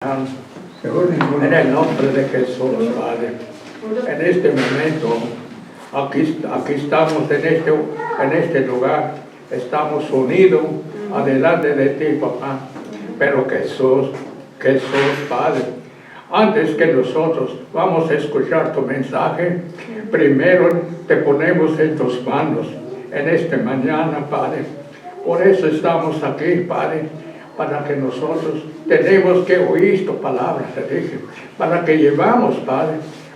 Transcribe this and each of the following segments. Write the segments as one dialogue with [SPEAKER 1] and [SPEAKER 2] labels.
[SPEAKER 1] En el nombre de Jesús, Padre, en este momento, aquí estamos en este lugar, estamos unidos adelante de ti, papá. Pero Jesús, Padre, antes que nosotros vamos a escuchar tu mensaje, primero te ponemos en tus manos en esta mañana, Padre. Por eso estamos aquí, Padre, para que nosotros tenemos que oír tu palabra, te dije, para que llevamos, Padre,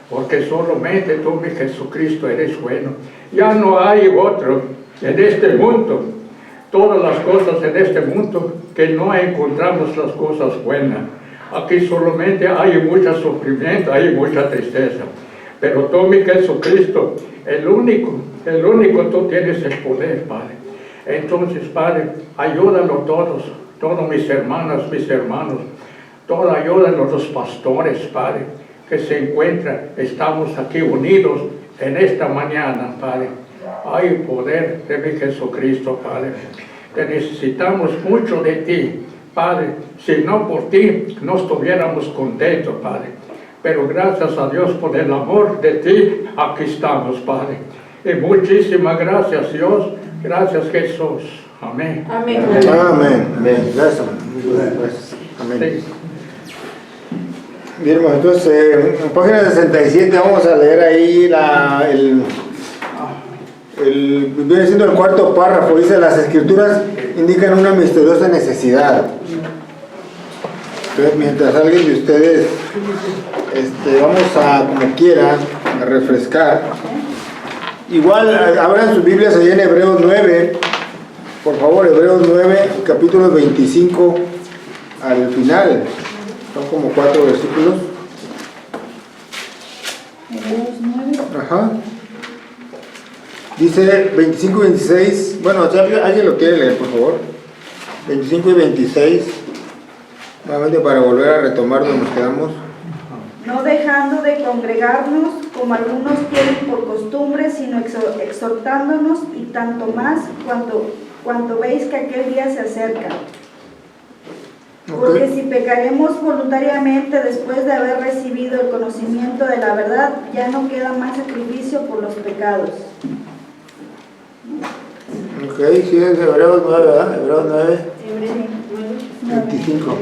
[SPEAKER 1] porque solamente tú, mi Jesucristo, eres bueno. Ya no hay otro en este mundo, todas las cosas en este mundo, que no encontramos las cosas buenas. Aquí solamente hay mucho sufrimiento, hay mucha tristeza. Pero tú, mi Jesucristo, el único tú tienes el poder, Padre. Entonces, Padre, ayúdanos todos mis hermanas, mis hermanos, toda ayuda a los pastores, Padre, que se encuentran, estamos aquí unidos en esta mañana, Padre. Hay poder de mi Jesucristo, Padre. Te necesitamos mucho de ti, Padre. Si no por ti, no estuviéramos contentos, Padre. Pero gracias a Dios por el amor de ti, aquí estamos, Padre. Y muchísimas gracias, Dios. Gracias, Jesús. Amén.
[SPEAKER 2] Amén.
[SPEAKER 3] Amén. Amén. Gracias. Amén.
[SPEAKER 1] Sí.
[SPEAKER 3] Bien, hermano, entonces en página 67 vamos a leer ahí viene siendo el cuarto párrafo. Dice: las escrituras indican una misteriosa necesidad. Entonces, mientras alguien de ustedes vamos a, como quiera, a refrescar. Igual abran sus Biblias ahí en Hebreos 9. Por favor, Hebreos 9, capítulo 25 al final. Son como 4 versículos.
[SPEAKER 2] Hebreos 9.
[SPEAKER 3] Ajá. Dice 25 y 26. Bueno, si alguien lo quiere leer, por favor. 25 y 26. Nuevamente para volver a retomar donde nos quedamos.
[SPEAKER 2] No dejando de congregarnos, como algunos tienen por costumbre, sino exhortándonos, y tanto más cuanto veis que aquel día se acerca. Porque si pecaremos voluntariamente después de haber recibido el conocimiento de la verdad, ya no queda más sacrificio por los pecados.
[SPEAKER 3] Ok, sí, es Hebreos 9, ¿verdad? Hebreos 9, 25.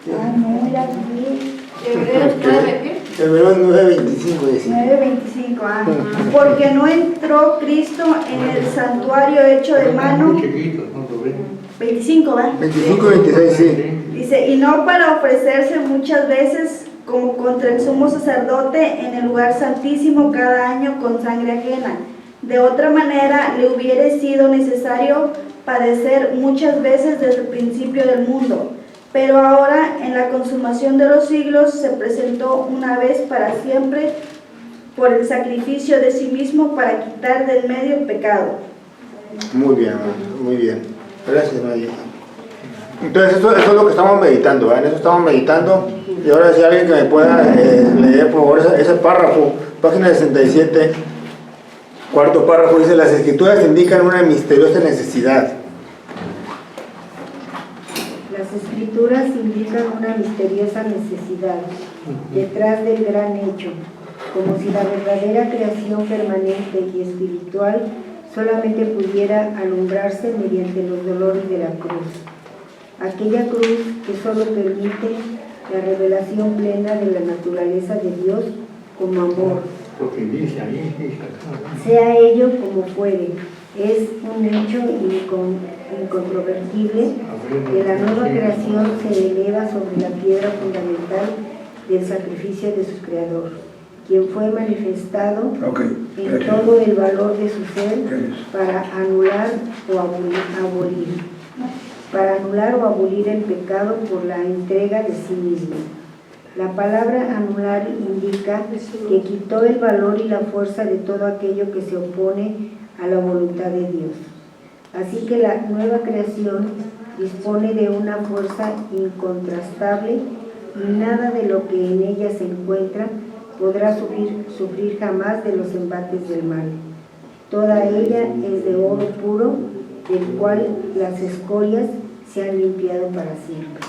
[SPEAKER 2] Ah, no, ya vi.
[SPEAKER 4] Hebreos 9, ¿qué?
[SPEAKER 3] Hebreos 9, 25, dice.
[SPEAKER 2] 9:25, porque no entró Cristo en el santuario hecho de mano.
[SPEAKER 1] Muy chiquitos, no lo ven.
[SPEAKER 2] 25, ¿va?
[SPEAKER 3] 25 y 26, sí.
[SPEAKER 2] Dice, y no para ofrecerse muchas veces como contra el sumo sacerdote en el lugar santísimo cada año con sangre ajena. De otra manera le hubiera sido necesario padecer muchas veces desde el principio del mundo. Pero ahora, en la consumación de los siglos, se presentó una vez para siempre por el sacrificio de sí mismo para quitar del medio el pecado.
[SPEAKER 3] Muy bien, muy bien. Gracias, María. Entonces, eso es lo que estamos meditando, ¿verdad? En eso estamos meditando. Y ahora, si alguien que me pueda leer, por favor, ese párrafo, página 67, cuarto párrafo, dice: las escrituras indican una misteriosa necesidad.
[SPEAKER 5] Las escrituras indican una misteriosa necesidad detrás del gran hecho, como si la verdadera creación permanente y espiritual solamente pudiera alumbrarse mediante los dolores de la cruz. Aquella cruz que solo permite la revelación plena de la naturaleza de Dios como amor.
[SPEAKER 1] Porque dice ahí,
[SPEAKER 5] Sea ello como fuere, es un hecho incontrovertible que la nueva creación se eleva sobre la piedra fundamental del sacrificio de su Creador, quien fue manifestado en todo el valor de su ser para anular o abolir el pecado por la entrega de sí mismo. La palabra anular indica que quitó el valor y la fuerza de todo aquello que se opone a la voluntad de Dios. Así que la nueva creación dispone de una fuerza incontrastable y nada de lo que en ella se encuentra podrá sufrir jamás de los embates del mal. Toda ella es de oro puro, del cual las escorias se han limpiado para siempre.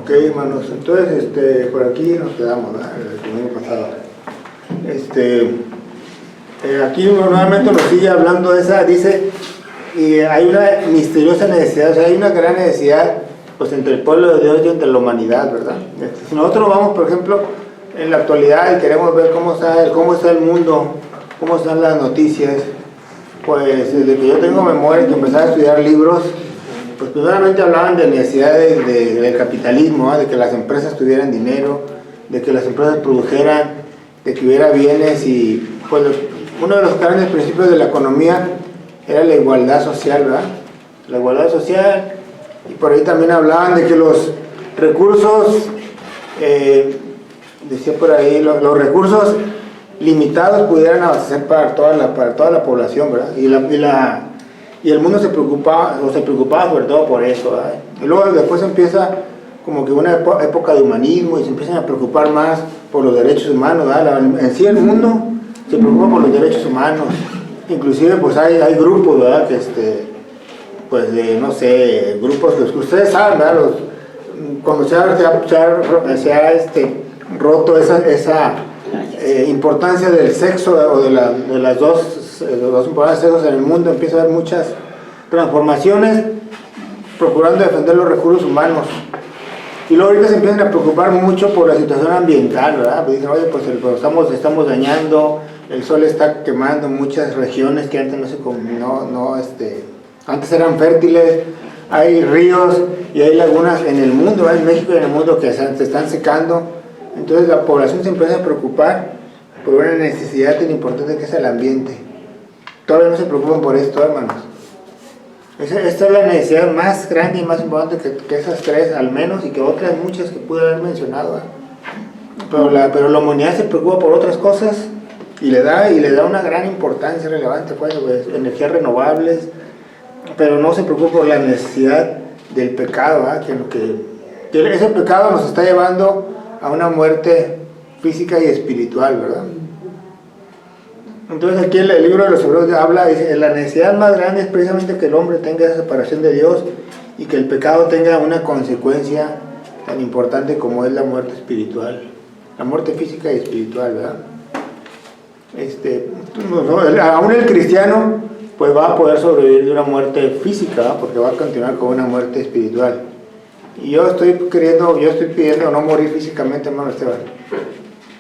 [SPEAKER 3] Ok, hermanos, entonces por aquí nos quedamos, ¿verdad? El domingo pasado. Aquí nuevamente nos sigue hablando de esa, dice, y hay una misteriosa necesidad, o sea, hay una gran necesidad pues entre el pueblo de Dios y entre la humanidad, ¿verdad? Si nosotros vamos, por ejemplo, en la actualidad y queremos ver cómo está el mundo, cómo están las noticias, pues desde que yo tengo memoria y que empecé a estudiar libros, pues primeramente hablaban de necesidades del capitalismo, ¿eh? De que las empresas tuvieran dinero, de que las empresas produjeran, de que hubiera bienes y pues uno de los grandes principios de la economía era la igualdad social, ¿verdad? La igualdad social, y por ahí también hablaban de que los recursos, decía por ahí, los recursos limitados pudieran abastecer para toda la población, ¿verdad? Y el mundo se preocupaba sobre todo por eso, ¿verdad? Y luego después empieza como que una época de humanismo y se empiezan a preocupar más por los derechos humanos, ¿verdad? En sí el mundo se preocupa por los derechos humanos, inclusive pues hay grupos, ¿verdad? Que pues de, no sé, grupos que ustedes saben, ¿verdad? Cuando se ha roto esa importancia del sexo o de los dos importantes sexos en el mundo, empieza a haber muchas transformaciones procurando defender los recursos humanos. Y luego ahorita se empiezan a preocupar mucho por la situación ambiental, ¿verdad? Pues dicen, oye, pues estamos dañando, el sol está quemando muchas regiones que antes antes eran fértiles, hay ríos y hay lagunas en el mundo, en México y en el mundo que se están secando. Entonces la población se empieza a preocupar por una necesidad tan importante que es el ambiente. Todavía no se preocupan por esto, hermanos. Esta es la necesidad más grande y más importante que esas tres, al menos, y que otras muchas que pude haber mencionado. Pero la humanidad se preocupa por otras cosas y le da una gran importancia relevante, pues, energías renovables, pero no se preocupa por la necesidad del pecado, que ese pecado nos está llevando a una muerte física y espiritual, ¿verdad? Entonces aquí el libro de los Hebreos habla, dice, la necesidad más grande es precisamente que el hombre tenga esa separación de Dios y que el pecado tenga una consecuencia tan importante como es la muerte espiritual, la muerte física y espiritual, ¿verdad? Aún el cristiano pues va a poder sobrevivir de una muerte física, ¿verdad? Porque va a continuar con una muerte espiritual. Y yo estoy pidiendo no morir físicamente, hermano Esteban.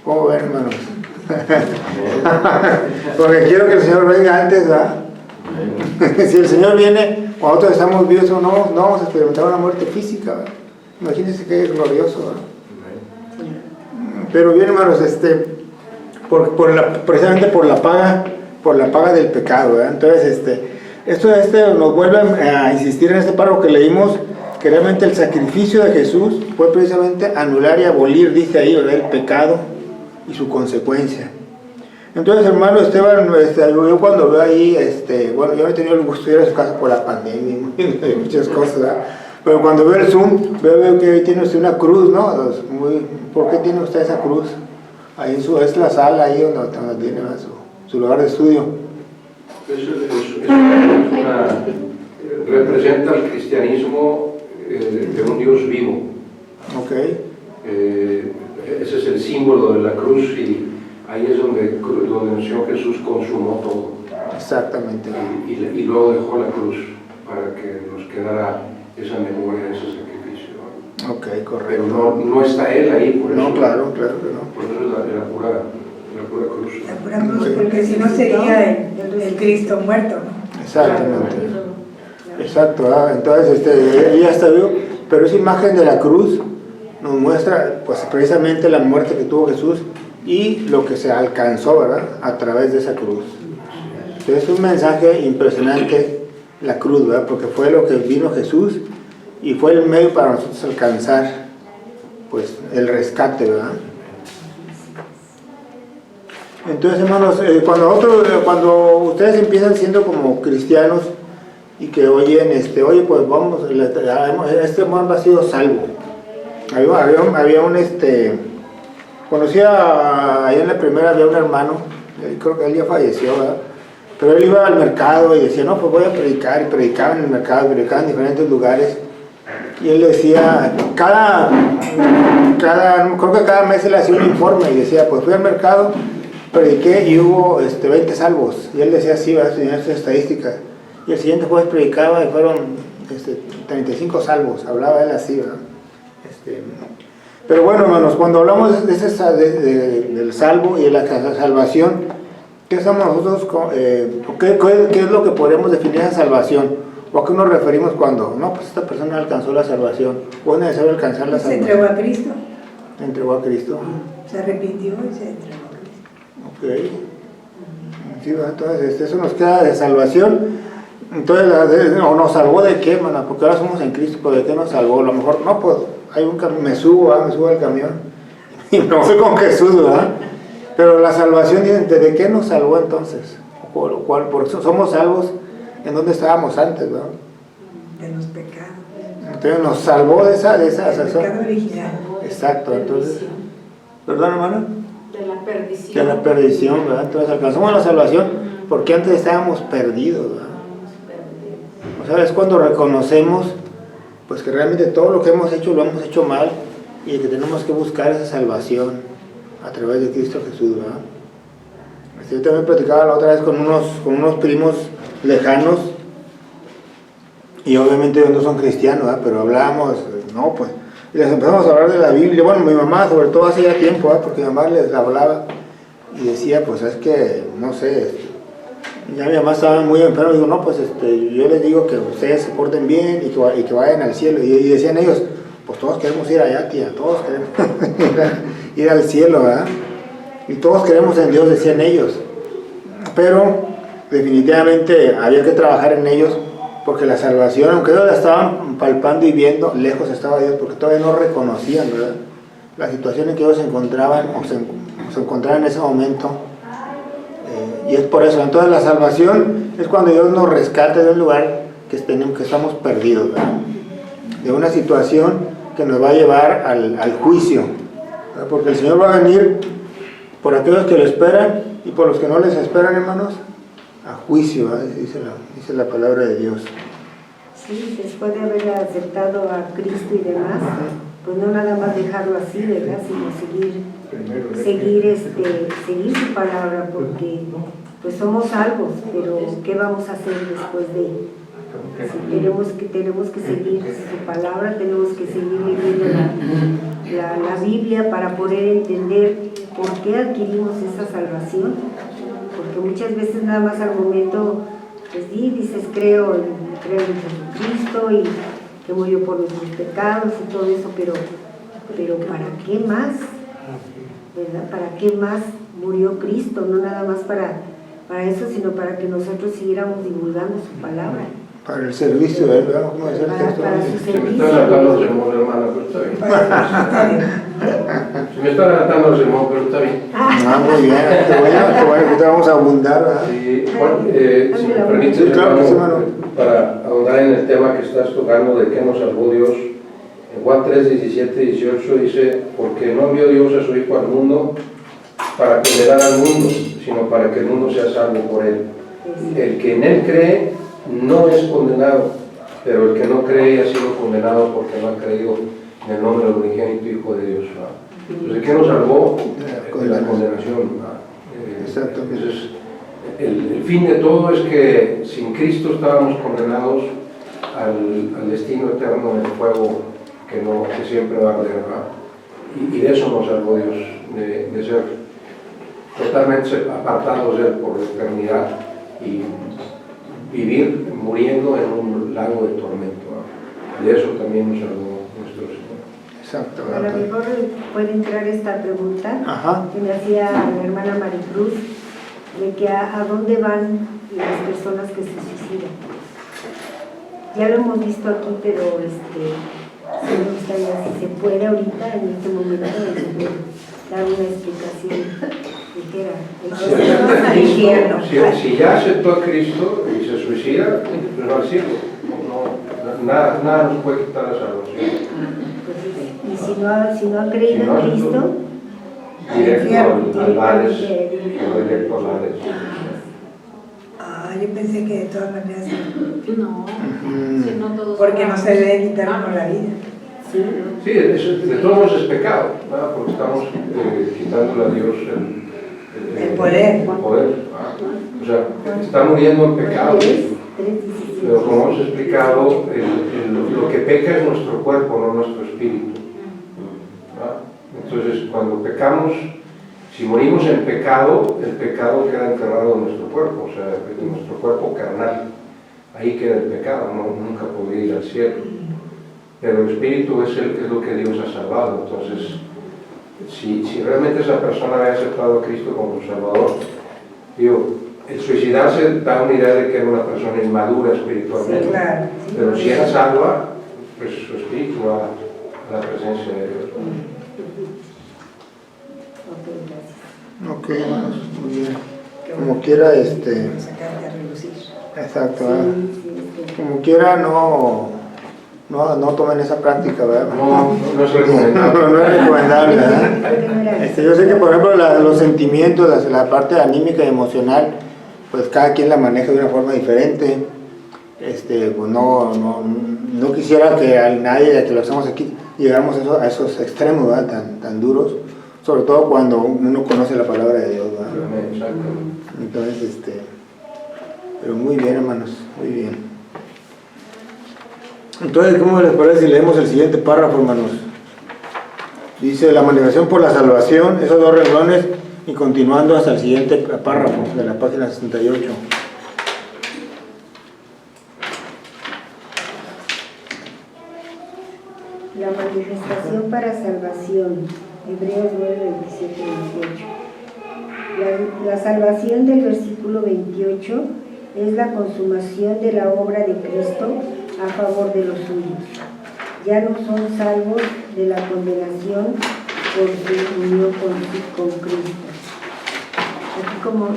[SPEAKER 3] ¿Cómo ven, hermanos? Porque quiero que el Señor venga antes, ¿verdad? Si el Señor viene, cuando nosotros estamos vivos, no vamos a experimentar una muerte física, ¿verdad? Imagínense que es glorioso, ¿verdad? Pero bien, hermanos, precisamente por la paga del pecado, ¿verdad? Entonces, esto nos vuelve a insistir en este párrafo que leímos, que realmente el sacrificio de Jesús fue precisamente anular y abolir, dice ahí, ¿verdad? El pecado y su consecuencia. Entonces, hermano Esteban, yo cuando veo ahí, bueno, yo no he tenido el gusto de ir a su casa por la pandemia y muchas cosas, ¿verdad? Pero cuando veo el Zoom, veo que tiene usted una cruz, ¿no? ¿Por qué tiene usted esa cruz? Ahí es la sala ahí donde tiene su lugar de estudio.
[SPEAKER 6] Representa el cristianismo de un Dios vivo.
[SPEAKER 3] Okay.
[SPEAKER 6] Ese es el símbolo de la cruz y ahí es donde el Señor Jesús consumó todo.
[SPEAKER 3] Exactamente.
[SPEAKER 6] Y luego dejó la cruz para que nos quedara esa memoria, ese sacrificio.
[SPEAKER 3] Ok, correcto.
[SPEAKER 6] Pero no está Él ahí, por eso.
[SPEAKER 3] No, claro que no.
[SPEAKER 6] Por eso es la pura cruz.
[SPEAKER 4] La pura cruz, porque si no sería el Cristo muerto, ¿no?
[SPEAKER 3] Exactamente. Exacto, entonces él ya está vivo, pero esa imagen de la cruz nos muestra pues precisamente la muerte que tuvo Jesús y lo que se alcanzó, ¿verdad? A través de esa cruz. Entonces es un mensaje impresionante la cruz, ¿verdad? Porque fue lo que vino Jesús y fue el medio para nosotros alcanzar pues el rescate, ¿verdad? Entonces, hermanos, cuando ustedes empiezan siendo como cristianos y que oyen, oye, pues vamos, este hombre ha sido salvo. Había un, conocía, ahí en la primera había un hermano, creo que él ya falleció, ¿verdad? Pero él iba al mercado y decía, no, pues voy a predicar, y predicaba en el mercado, predicaba en diferentes lugares. y él decía, creo que cada mes él hacía un informe y decía, pues fui al mercado, prediqué y hubo 20 salvos. Y él decía así, tenía sus estadísticas. Y el siguiente jueves predicaba y fueron 35 salvos, hablaba él así, ¿verdad? Pero bueno, hermanos, cuando hablamos del salvo y de la salvación, ¿qué estamos nosotros, qué es lo que podemos definir esa salvación? ¿O a qué nos referimos cuando? No, pues esta persona alcanzó la salvación. ¿O es necesario alcanzar la
[SPEAKER 4] Se
[SPEAKER 3] salvación?
[SPEAKER 4] entregó a Cristo,
[SPEAKER 3] Se entregó a Cristo.
[SPEAKER 4] se arrepintió y se entregó a Cristo.
[SPEAKER 3] Ok. Sí, entonces, eso nos queda de salvación. Entonces, ¿o nos salvó de qué, hermana? Porque ahora somos en Cristo, ¿pero de qué nos salvó? A lo mejor, no, pues, hay un me subo al camión y me voy con Jesús, ¿verdad? Pero la salvación, ¿de qué nos salvó entonces? Porque somos salvos en donde estábamos antes, ¿verdad?
[SPEAKER 4] De los pecados.
[SPEAKER 3] Entonces nos salvó de esa
[SPEAKER 4] El pecado original.
[SPEAKER 3] Exacto, entonces, ¿perdón, hermano?
[SPEAKER 7] De la perdición.
[SPEAKER 3] De la perdición, ¿verdad? Entonces alcanzamos la salvación porque antes estábamos perdidos, ¿verdad? O sea, es cuando reconocemos pues que realmente todo lo que hemos hecho lo hemos hecho mal y que tenemos que buscar esa salvación a través de Cristo Jesús, ¿verdad? Yo también platicaba la otra vez con unos primos lejanos y obviamente ellos no son cristianos, ¿verdad? Pero hablábamos, no, pues, y les empezamos a hablar de la Biblia. Bueno, mi mamá sobre todo hace ya tiempo, ¿verdad? Porque mi mamá les hablaba y decía, pues es que, no sé, ya mi mamá estaba muy enferma y digo, no, pues yo les digo que ustedes se porten bien y que vayan al cielo. Y decían ellos, pues todos queremos ir allá, tía, todos queremos ir al cielo, ¿verdad? Y todos queremos en Dios, decían ellos. Pero definitivamente había que trabajar en ellos porque la salvación, aunque ellos la estaban palpando y viendo, lejos estaba Dios porque todavía no reconocían, ¿verdad? La situación en que ellos se encontraban o se encontraban en ese momento. Y es por eso, entonces la salvación es cuando Dios nos rescata de un lugar que estamos perdidos, ¿verdad? De una situación que nos va a llevar al juicio, ¿verdad? Porque el Señor va a venir por aquellos que lo esperan y por los que no les esperan, hermanos, a juicio, ¿verdad? Dice la palabra de Dios.
[SPEAKER 5] Sí, después de haber aceptado a Cristo y demás, pues no nada más dejarlo así, ¿verdad? Sino seguir su palabra, porque pues somos salvos, pero ¿qué vamos a hacer después de él? Si tenemos que seguir su palabra, tenemos que seguir leyendo la Biblia para poder entender por qué adquirimos esa salvación, porque muchas veces nada más al momento pues dices creo en Jesucristo y que murió por nuestros pecados y todo eso, pero ¿para qué más? ¿Verdad? ¿Para qué más murió Cristo? No nada más para eso, sino para que nosotros siguiéramos divulgando su palabra.
[SPEAKER 3] Para el servicio de él, ¿verdad? ¿Cómo decía el texto?
[SPEAKER 5] Para su
[SPEAKER 6] Se me
[SPEAKER 5] servicio.
[SPEAKER 6] está adelantando el sermón, hermana, pero está bien. Se me está adelantando el sermón, pero está bien.
[SPEAKER 3] Muy bien, qué bueno, que te vamos a abundar, ¿verdad?
[SPEAKER 6] Sí, Juan, si me permites,
[SPEAKER 3] Sí, claro que sí, hermano.
[SPEAKER 6] para ahondar en el tema que estás tocando de qué nos salvó Dios, en Juan 3, 17, 18 dice, porque no envió Dios a su Hijo al mundo para condenar al mundo, sino para que el mundo sea salvo por él. El que en él cree no es condenado, pero el que no cree ha sido condenado porque no ha creído en el nombre del unigénito Hijo de Dios. Entonces, ¿qué nos salvó? De la condenación.
[SPEAKER 3] Exactamente.
[SPEAKER 6] Entonces, el fin de todo es que sin Cristo estábamos condenados al destino eterno del fuego que siempre va a arder, y de eso nos salvó Dios, de ser totalmente apartados de él por la eternidad y vivir muriendo en un lago de tormento, de eso también nos salvó nuestro Señor.
[SPEAKER 3] Exacto.
[SPEAKER 5] A lo mejor puede entrar esta pregunta.
[SPEAKER 3] Ajá.
[SPEAKER 5] Que me hacía la hermana Maricruz, de que a dónde van las personas que se suicidan. Ya lo hemos visto aquí, pero sí me gustaría, si se puede ahorita, en este momento, dar una explicación ligera.
[SPEAKER 6] Si ya aceptó a Cristo y se suicida, pues no al cielo. Nada nos puede quitar la salvación.
[SPEAKER 5] Y si no ha creído en Cristo,
[SPEAKER 6] directo al Hades, o directo al Hades.
[SPEAKER 4] yo pensé que de todas maneras,
[SPEAKER 7] No, si no todos.
[SPEAKER 4] porque no se debe quitar uno la vida.
[SPEAKER 7] Sí.
[SPEAKER 6] Sí, de todos modos es pecado, ¿verdad? Porque estamos quitándole a Dios
[SPEAKER 4] El poder.
[SPEAKER 6] O sea, está muriendo en pecado. Pero como hemos explicado, lo que peca es nuestro cuerpo, no nuestro espíritu. ¿Verdad? Entonces, cuando pecamos, si morimos en pecado, el pecado queda enterrado en nuestro cuerpo, o sea, en nuestro cuerpo carnal. Ahí queda el pecado, nunca podría ir al cielo. Pero el espíritu es lo que Dios ha salvado. Entonces, si realmente esa persona había aceptado a Cristo como su Salvador, digo, el suicidarse da una idea de que era una persona inmadura espiritualmente.
[SPEAKER 4] Sí, claro.
[SPEAKER 6] Pero si era salva, pues su espíritu va a la presencia de Dios.
[SPEAKER 5] Ok, gracias.
[SPEAKER 3] Ok, hermanos, muy bien. Como quiera,
[SPEAKER 4] Sacarte a relucir.
[SPEAKER 3] exacto,
[SPEAKER 5] Sí,
[SPEAKER 3] ¿verdad?
[SPEAKER 5] sí,
[SPEAKER 3] Como quiera, no tomen esa práctica, ¿verdad?
[SPEAKER 6] No es recomendable.
[SPEAKER 3] No es recomendable, ¿verdad?
[SPEAKER 5] creo que no era
[SPEAKER 3] Yo sé que, por ejemplo, los sentimientos, la parte anímica y emocional, pues cada quien la maneja de una forma diferente. Pues no quisiera que a nadie que lo hacemos aquí llegamos a esos extremos, ¿verdad? Tan duros, sobre todo cuando uno conoce la palabra de Dios, ¿verdad?
[SPEAKER 6] Exacto.
[SPEAKER 3] Entonces, pero muy bien, hermanos, muy bien. Entonces, ¿cómo les parece si leemos el siguiente párrafo, hermanos? Dice, la manifestación por la salvación, esos dos renglones, y continuando hasta el siguiente párrafo de la página 68.
[SPEAKER 5] La manifestación para salvación, Hebreos 9, 27 y 28. La salvación del versículo 28 es la consumación de la obra de Cristo a favor de los suyos. Ya no son salvos de la condenación por su unión con Cristo. Aquí como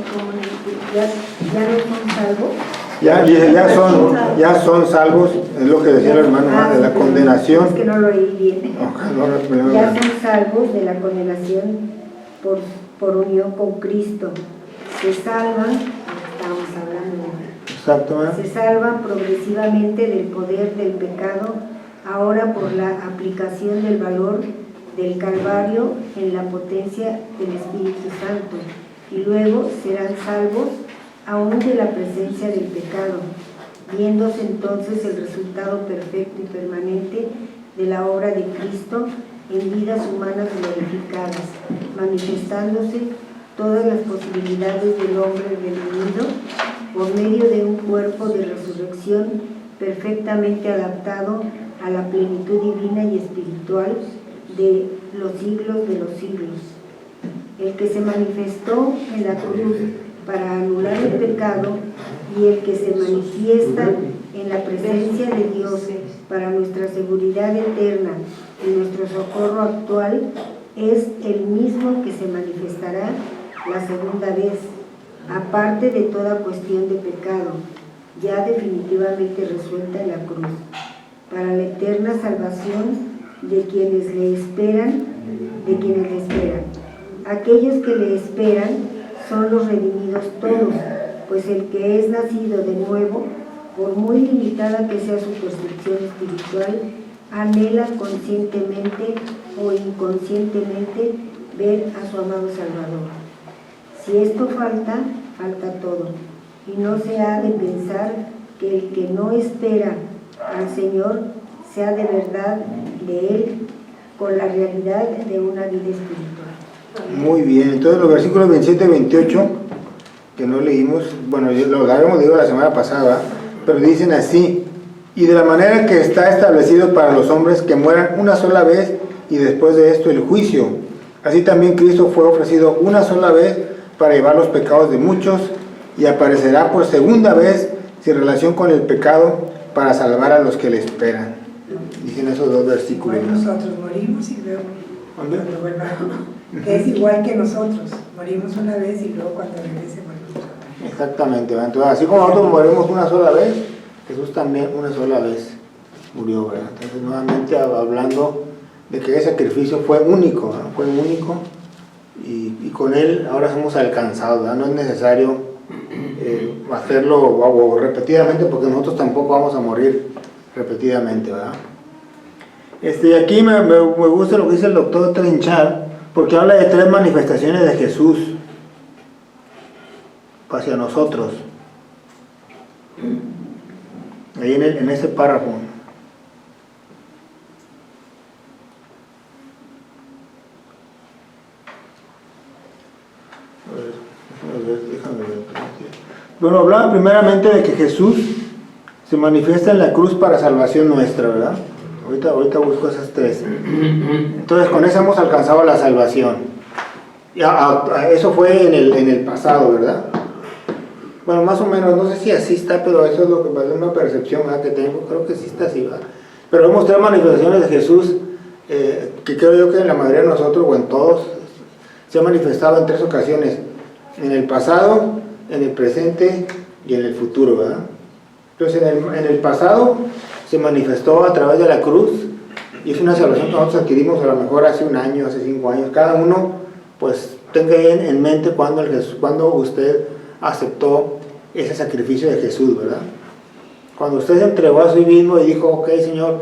[SPEAKER 5] ya no son salvos.
[SPEAKER 3] Ya son salvos, es lo que decía el hermano, de la condenación.
[SPEAKER 5] Es que no lo oí bien.
[SPEAKER 3] No,
[SPEAKER 5] Ya son salvos de la condenación por unión con Cristo. Se salvan, estamos hablando,
[SPEAKER 3] exacto, ¿eh?
[SPEAKER 5] se salvan progresivamente del poder del pecado, ahora por la aplicación del valor del Calvario en la potencia del Espíritu Santo, y luego serán salvos aún de la presencia del pecado, viéndose entonces el resultado perfecto y permanente de la obra de Cristo en vidas humanas glorificadas, manifestándose todas las posibilidades del hombre redimido por medio de un cuerpo de resurrección perfectamente adaptado a la plenitud divina y espiritual de los siglos de los siglos. El que se manifestó en la cruz para anular el pecado y el que se manifiesta en la presencia de Dios para nuestra seguridad eterna y nuestro socorro actual es el mismo que se manifestará la segunda vez, aparte de toda cuestión de pecado, ya definitivamente resuelta en la cruz, para la eterna salvación de quienes le esperan, Aquellos que le esperan son los redimidos todos, pues el que es nacido de nuevo, por muy limitada que sea su percepción espiritual, anhela conscientemente o inconscientemente ver a su amado Salvador. Si esto falta, falta todo, y no se ha de pensar que el que no espera al Señor sea de verdad de Él con la realidad de una vida espiritual.
[SPEAKER 3] Muy bien, entonces los versículos 27 y 28, que no leímos, bueno, lo habíamos leído la semana pasada, pero dicen así: y de la manera que está establecido para los hombres que mueran una sola vez y después de esto el juicio, así también Cristo fue ofrecido una sola vez para llevar los pecados de muchos y aparecerá por segunda vez sin relación con el pecado para salvar a los que le esperan. Dicen esos dos versículos.
[SPEAKER 4] Igual nosotros morimos y luego cuando vuelva, que es igual que nosotros, morimos una vez y luego cuando regrese morimos otra vez.
[SPEAKER 3] Exactamente, ¿verdad? Entonces, así como nosotros morimos una sola vez, Jesús también una sola vez murió, ¿verdad? Entonces, nuevamente hablando de que ese sacrificio fue único, ¿verdad? Fue único, y con él ahora somos alcanzados, ¿verdad? No es necesario hacerlo o repetidamente, porque nosotros tampoco vamos a morir repetidamente, ¿verdad? Aquí me gusta lo que dice el doctor Trenchard, porque habla de 3 manifestaciones de Jesús hacia nosotros, ahí en ese párrafo. Bueno, hablaba primeramente de que Jesús se manifiesta en la cruz para salvación nuestra, ¿verdad? Ahorita busco esas 3. Entonces con eso hemos alcanzado la salvación. Eso fue en el pasado, ¿verdad? Bueno, más o menos, no sé si así está, pero eso es lo que es una percepción, ¿verdad?, que tengo. Creo que sí está así, ¿verdad? Pero vemos 3 manifestaciones de Jesús que creo yo que en la mayoría de nosotros o en todos se ha manifestado en 3 ocasiones: en el pasado, en el presente y en el futuro, ¿verdad? Entonces en el pasado se manifestó a través de la cruz, y es una salvación que nosotros adquirimos a lo mejor hace 1 año, hace 5 años. Cada uno pues tenga en mente cuando usted aceptó ese sacrificio de Jesús, ¿verdad? Cuando usted se entregó a sí mismo y dijo: ok, Señor,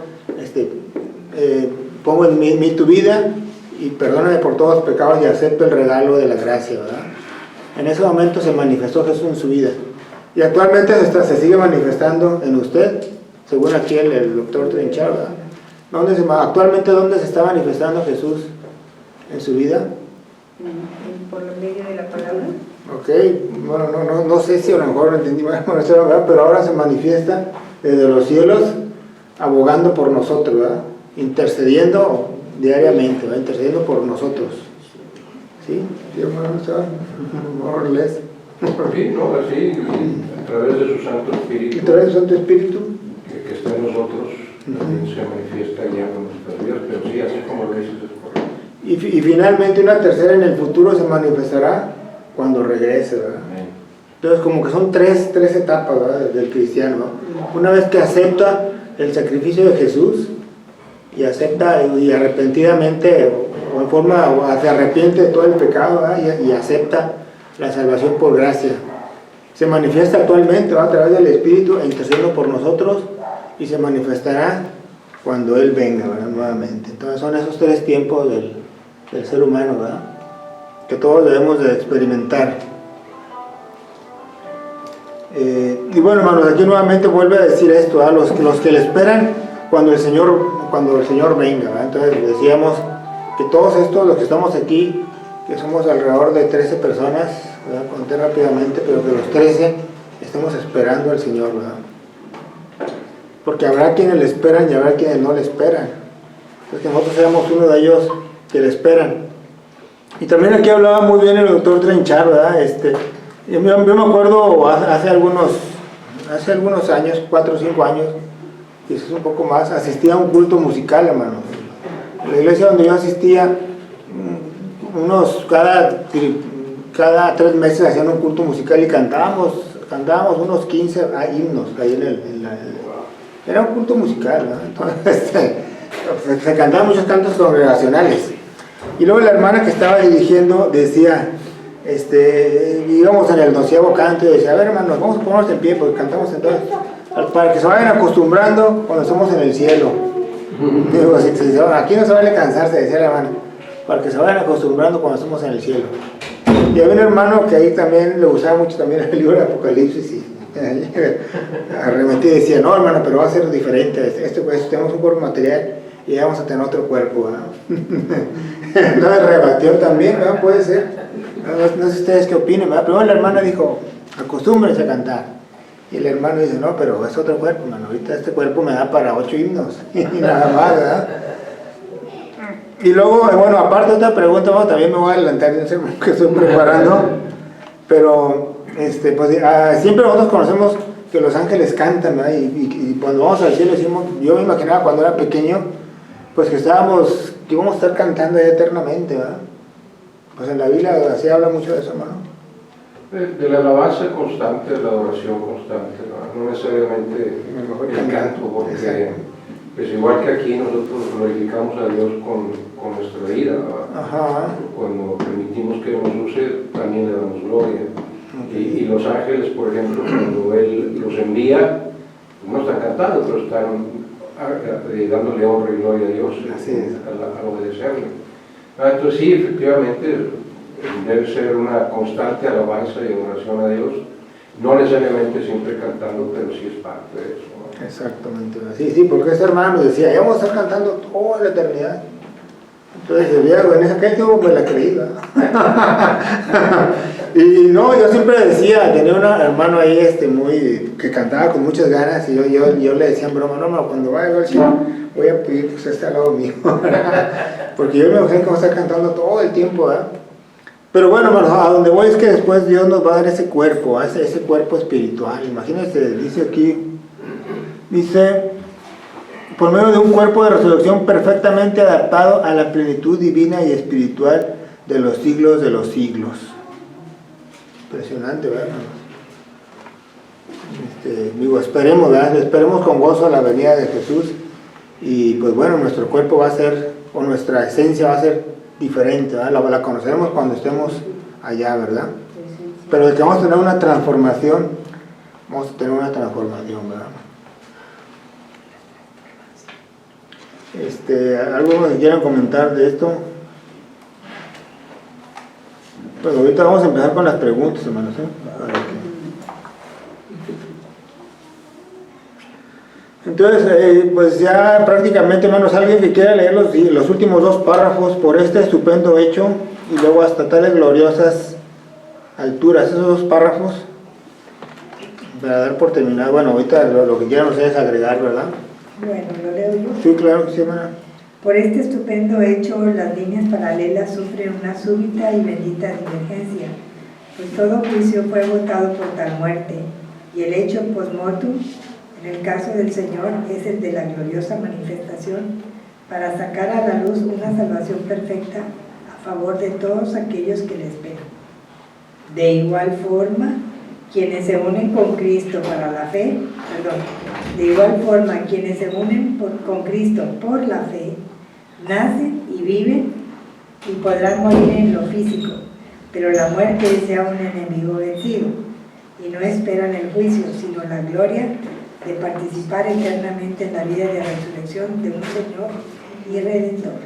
[SPEAKER 3] pongo en mí tu vida y perdóname por todos los pecados y acepto el regalo de la gracia, ¿verdad? En ese momento se manifestó Jesús en su vida, y actualmente se sigue manifestando en usted, según aquí el doctor Trenchard, ¿verdad? Actualmente, ¿dónde se está manifestando Jesús en su vida?
[SPEAKER 5] Por medio de la palabra.
[SPEAKER 3] Ok, bueno, no sé si a lo mejor lo entendí mal, pero ahora se manifiesta desde los cielos, abogando por nosotros, ¿verdad? Intercediendo diariamente, ¿verdad? Intercediendo por nosotros. ¿Sí? ¿Sí, hermano? More or less.
[SPEAKER 6] Sí, no, así, a través de su Santo Espíritu.
[SPEAKER 3] A través de su Santo Espíritu.
[SPEAKER 6] Que está en nosotros, también se manifiesta ya con nuestras vidas, pero sí, así como lo dices, es correcto.
[SPEAKER 3] Y finalmente una tercera en el futuro se manifestará cuando regrese, ¿verdad? Entonces como que son tres etapas, ¿verdad?, del cristiano, ¿no? Una vez que acepta el sacrificio de Jesús y acepta y arrepentidamente o en forma, o se arrepiente de todo el pecado, ¿verdad?, y acepta la salvación por gracia, se manifiesta actualmente, ¿verdad?, a través del Espíritu, intercediendo por nosotros, y se manifestará cuando Él venga, ¿verdad?, nuevamente. Entonces son esos 3 tiempos del ser humano, ¿verdad?, que todos debemos de experimentar. Y bueno, hermanos, aquí nuevamente vuelve a decir esto, ¿verdad?, los que le esperan cuando el Señor venga, ¿verdad? Entonces decíamos que todos estos, los que estamos aquí, que somos alrededor de 13 personas, ¿verdad?, conté rápidamente, pero que los 13 estamos esperando al Señor, ¿verdad? Porque habrá quienes le esperan y habrá quienes no le esperan. Entonces que nosotros seamos uno de ellos que le esperan. Y también aquí hablaba muy bien el doctor Trenchard, ¿verdad? Yo me acuerdo hace algunos años, 4 o 5 años, quizás un poco más, asistía a un culto musical, hermano. En la iglesia donde yo asistía, cada 3 meses hacían un culto musical y cantábamos unos 15 himnos ahí era un culto musical, ¿no? Entonces se cantaban muchos cantos congregacionales. Y luego la hermana que estaba dirigiendo decía, íbamos en el 12º canto y decía: a ver, hermanos, vamos a ponernos en pie porque cantamos entonces, para que se vayan acostumbrando cuando estamos en el cielo. Digo, aquí no se vale cansarse, decía la hermana, para que se vayan acostumbrando cuando estamos en el cielo. Y había un hermano que ahí también le gustaba mucho también el libro de Apocalipsis, y arremetí y decía: no, hermano, pero va a ser diferente, tenemos un cuerpo material y vamos a tener otro cuerpo, ¿verdad? Entonces rebatió también, ¿verdad? Puede ser, no sé ustedes qué opinen, ¿verdad? Pero la hermana dijo: acostúmbrense a cantar. Y el hermano dice: no, pero es otro cuerpo, hermano, ahorita este cuerpo me da para 8 himnos y nada más, ¿verdad? Y luego, bueno, aparte de otra pregunta, bueno, también me voy a adelantar de un sermón que estoy preparando, pero siempre nosotros conocemos que los ángeles cantan, ¿verdad? Y cuando vamos al cielo decimos, yo me imaginaba cuando era pequeño, pues que íbamos a estar cantando ahí eternamente, ¿verdad? Pues en la Biblia así habla mucho de eso, hermano.
[SPEAKER 6] De la alabanza constante, de la adoración constante, no necesariamente el canto, porque pues igual que aquí nosotros glorificamos a Dios con nuestra vida, ¿verdad? Ajá. Cuando permitimos que nos use, también le damos gloria. Y los ángeles, por ejemplo, cuando Él los envía, no están cantando, pero están dándole honra y gloria a Dios al obedecerle. Entonces sí, efectivamente, debe ser una constante alabanza y adoración a Dios, no necesariamente siempre cantando, pero sí es parte de eso, ¿no?
[SPEAKER 3] Exactamente. Sí, porque ese hermano decía, ya vamos a estar cantando toda la eternidad. Entonces, Diego, en aquel tiempo me la creí, ¿verdad? Y no, yo siempre decía, tenía un hermano ahí que cantaba con muchas ganas, y yo le decía en broma, no, cuando vaya al cielo voy a pedir que usted esté al lado mío. Porque yo me imagino que vamos a estar cantando todo el tiempo, ¿verdad? Pero bueno, hermanos, a donde voy es que después Dios nos va a dar ese cuerpo, ese cuerpo espiritual. Imagínense, dice aquí, por medio de un cuerpo de resurrección perfectamente adaptado a la plenitud divina y espiritual de los siglos de los siglos. Impresionante, ¿verdad? Digo, esperemos, ¿verdad? Esperemos con gozo la venida de Jesús, y pues bueno, nuestro cuerpo va a ser, o nuestra esencia va a ser diferente, ¿verdad? La conoceremos cuando estemos allá, ¿verdad? Pero de que vamos a tener una transformación, ¿verdad? ¿Algo que quieran comentar de esto? Pues ahorita vamos a empezar con las preguntas, hermanos, Entonces, pues ya prácticamente, hermanos, alguien que quiera leer los últimos 2 párrafos por este estupendo hecho, y luego hasta tales gloriosas alturas, esos 2 párrafos, para dar por terminado. Bueno, ahorita lo que quieran ustedes agregar, ¿verdad?
[SPEAKER 4] Bueno, lo leo yo.
[SPEAKER 3] Sí, claro que sí, hermana.
[SPEAKER 4] Por este estupendo hecho, las líneas paralelas sufren una súbita y bendita divergencia, pues todo juicio fue agotado por tal muerte, y el hecho post-mortem, en el caso del Señor, es el de la gloriosa manifestación para sacar a la luz una salvación perfecta a favor de todos aquellos que le esperan. De igual forma, quienes se unen con Cristo para la fe, de igual forma, quienes se unen con Cristo por la fe, nacen y viven y podrán morir en lo físico, pero la muerte es ya un enemigo vencido, y no esperan el juicio, sino la gloria de participar eternamente en la vida de resurrección de un Señor y Redentor.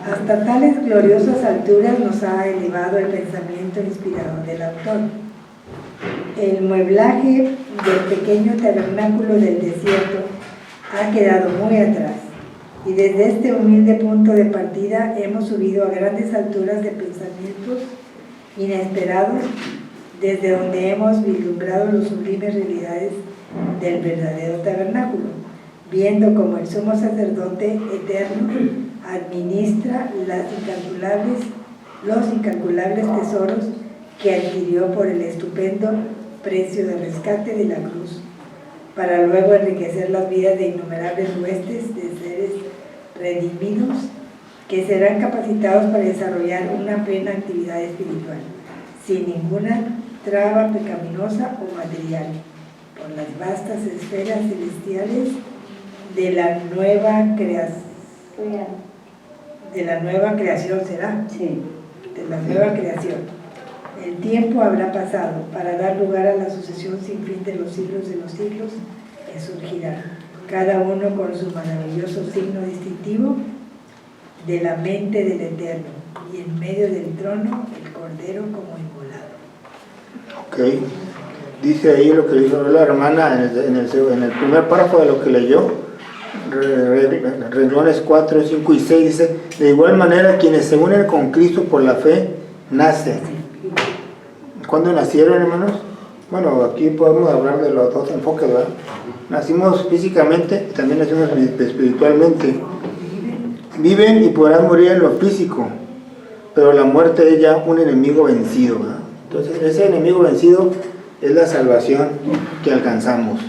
[SPEAKER 4] Hasta tales gloriosas alturas nos ha elevado el pensamiento inspirador del autor. El mueblaje del pequeño tabernáculo del desierto ha quedado muy atrás, y desde este humilde punto de partida hemos subido a grandes alturas de pensamientos inesperados, desde donde hemos vislumbrado las sublimes realidades del verdadero tabernáculo, viendo como el sumo sacerdote eterno administra los incalculables tesoros que adquirió por el estupendo precio de rescate de la cruz, para luego enriquecer las vidas de innumerables huestes de seres redimidos que serán capacitados para desarrollar una plena actividad espiritual, sin ninguna traba pecaminosa o material, por las vastas esferas celestiales de la nueva creación, ¿será? Sí. De la nueva creación. El tiempo habrá pasado para dar lugar a la sucesión sin fin de los siglos que surgirá, cada uno con su maravilloso signo distintivo de la mente del Eterno, y en medio del trono el Cordero como inmolado.
[SPEAKER 3] Ok, dice ahí lo que dijo la hermana en el primer párrafo de lo que leyó, renglones 4, 5 y 6, dice: de igual manera quienes se unen con Cristo por la fe nacen. ¿Cuándo nacieron, hermanos? Bueno, aquí podemos hablar de los 2 enfoques, ¿verdad? Nacimos físicamente y también nacimos espiritualmente. Viven y podrán morir en lo físico, pero la muerte es ya un enemigo vencido, ¿verdad? Entonces, ese enemigo vencido es la salvación que alcanzamos.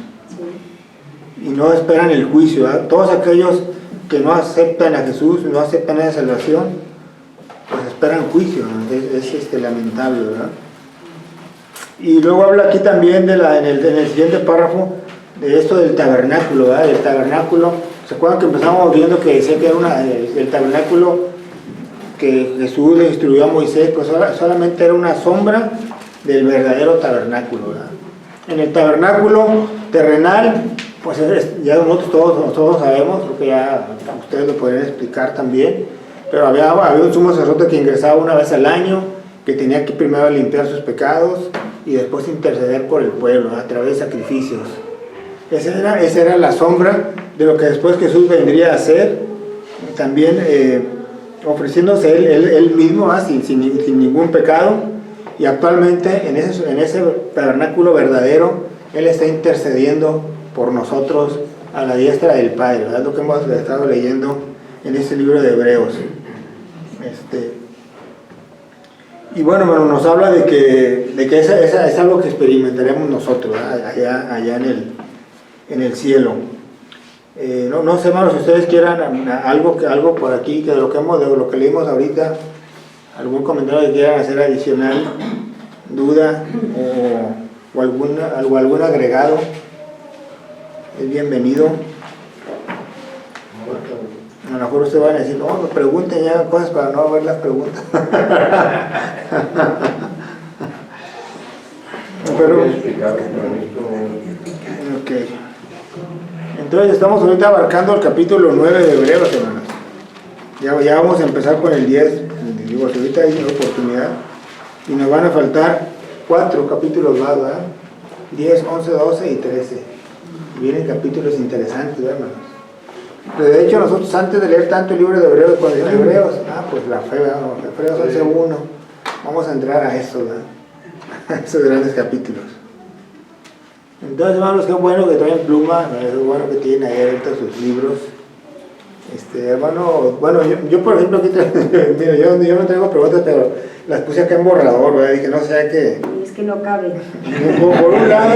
[SPEAKER 3] Y no esperan el juicio, ¿verdad? Todos aquellos que no aceptan a Jesús, no aceptan esa salvación, pues esperan juicio, ¿no? Es lamentable, ¿verdad? Y luego habla aquí también en el siguiente párrafo de esto del tabernáculo, ¿verdad? Del tabernáculo. ¿Se acuerdan que empezamos viendo que decía que era el tabernáculo que Jesús le instruyó a Moisés? Pues solamente era una sombra del verdadero tabernáculo, ¿verdad? En el tabernáculo terrenal, pues ya nosotros todos sabemos, creo que ya ustedes lo podrían explicar también, pero había un sumo sacerdote que ingresaba una vez al año, que tenía que primero limpiar sus pecados y después interceder por el pueblo a través de sacrificios. Esa era la sombra de lo que después Jesús vendría a hacer, también ofreciéndose él mismo sin ningún pecado, y actualmente en ese tabernáculo verdadero Él está intercediendo por nosotros a la diestra del Padre, ¿verdad? Lo que hemos estado leyendo en este libro de Hebreos. Y bueno, nos habla de que es algo que experimentaremos nosotros, ¿verdad? allá en el cielo. No sé, hermanos, si ustedes quieran algo por aquí, que de lo que leímos ahorita, algún comentario que quieran hacer adicional, duda o algún agregado, es bienvenido. A lo mejor ustedes van a decir, no, me pregunten ya cosas para no ver las preguntas. Pero, ok. Entonces estamos ahorita abarcando el capítulo 9 de Hebreos, hermanos. Ya vamos a empezar con el 10. Digo, ahorita hay una oportunidad. Y nos van a faltar 4 capítulos más, ¿verdad? 10, 11, 12 y 13. Y vienen capítulos interesantes, ¿verdad, hermanos? Pero de hecho nosotros antes de leer tanto el libro de Hebreos, cuando dice Hebreos, pues la fe, Hebreos 11:1, vamos a entrar a eso, ¿verdad? Esos grandes capítulos. Entonces, hermanos, qué bueno que traen pluma, es bueno que tienen ahí abiertos sus libros. Hermano, bueno, yo por ejemplo aquí mira, yo no traigo preguntas, pero las puse acá en borrador, ¿verdad? Dije, no sé qué.
[SPEAKER 5] Es que no cabe.
[SPEAKER 3] Por un lado,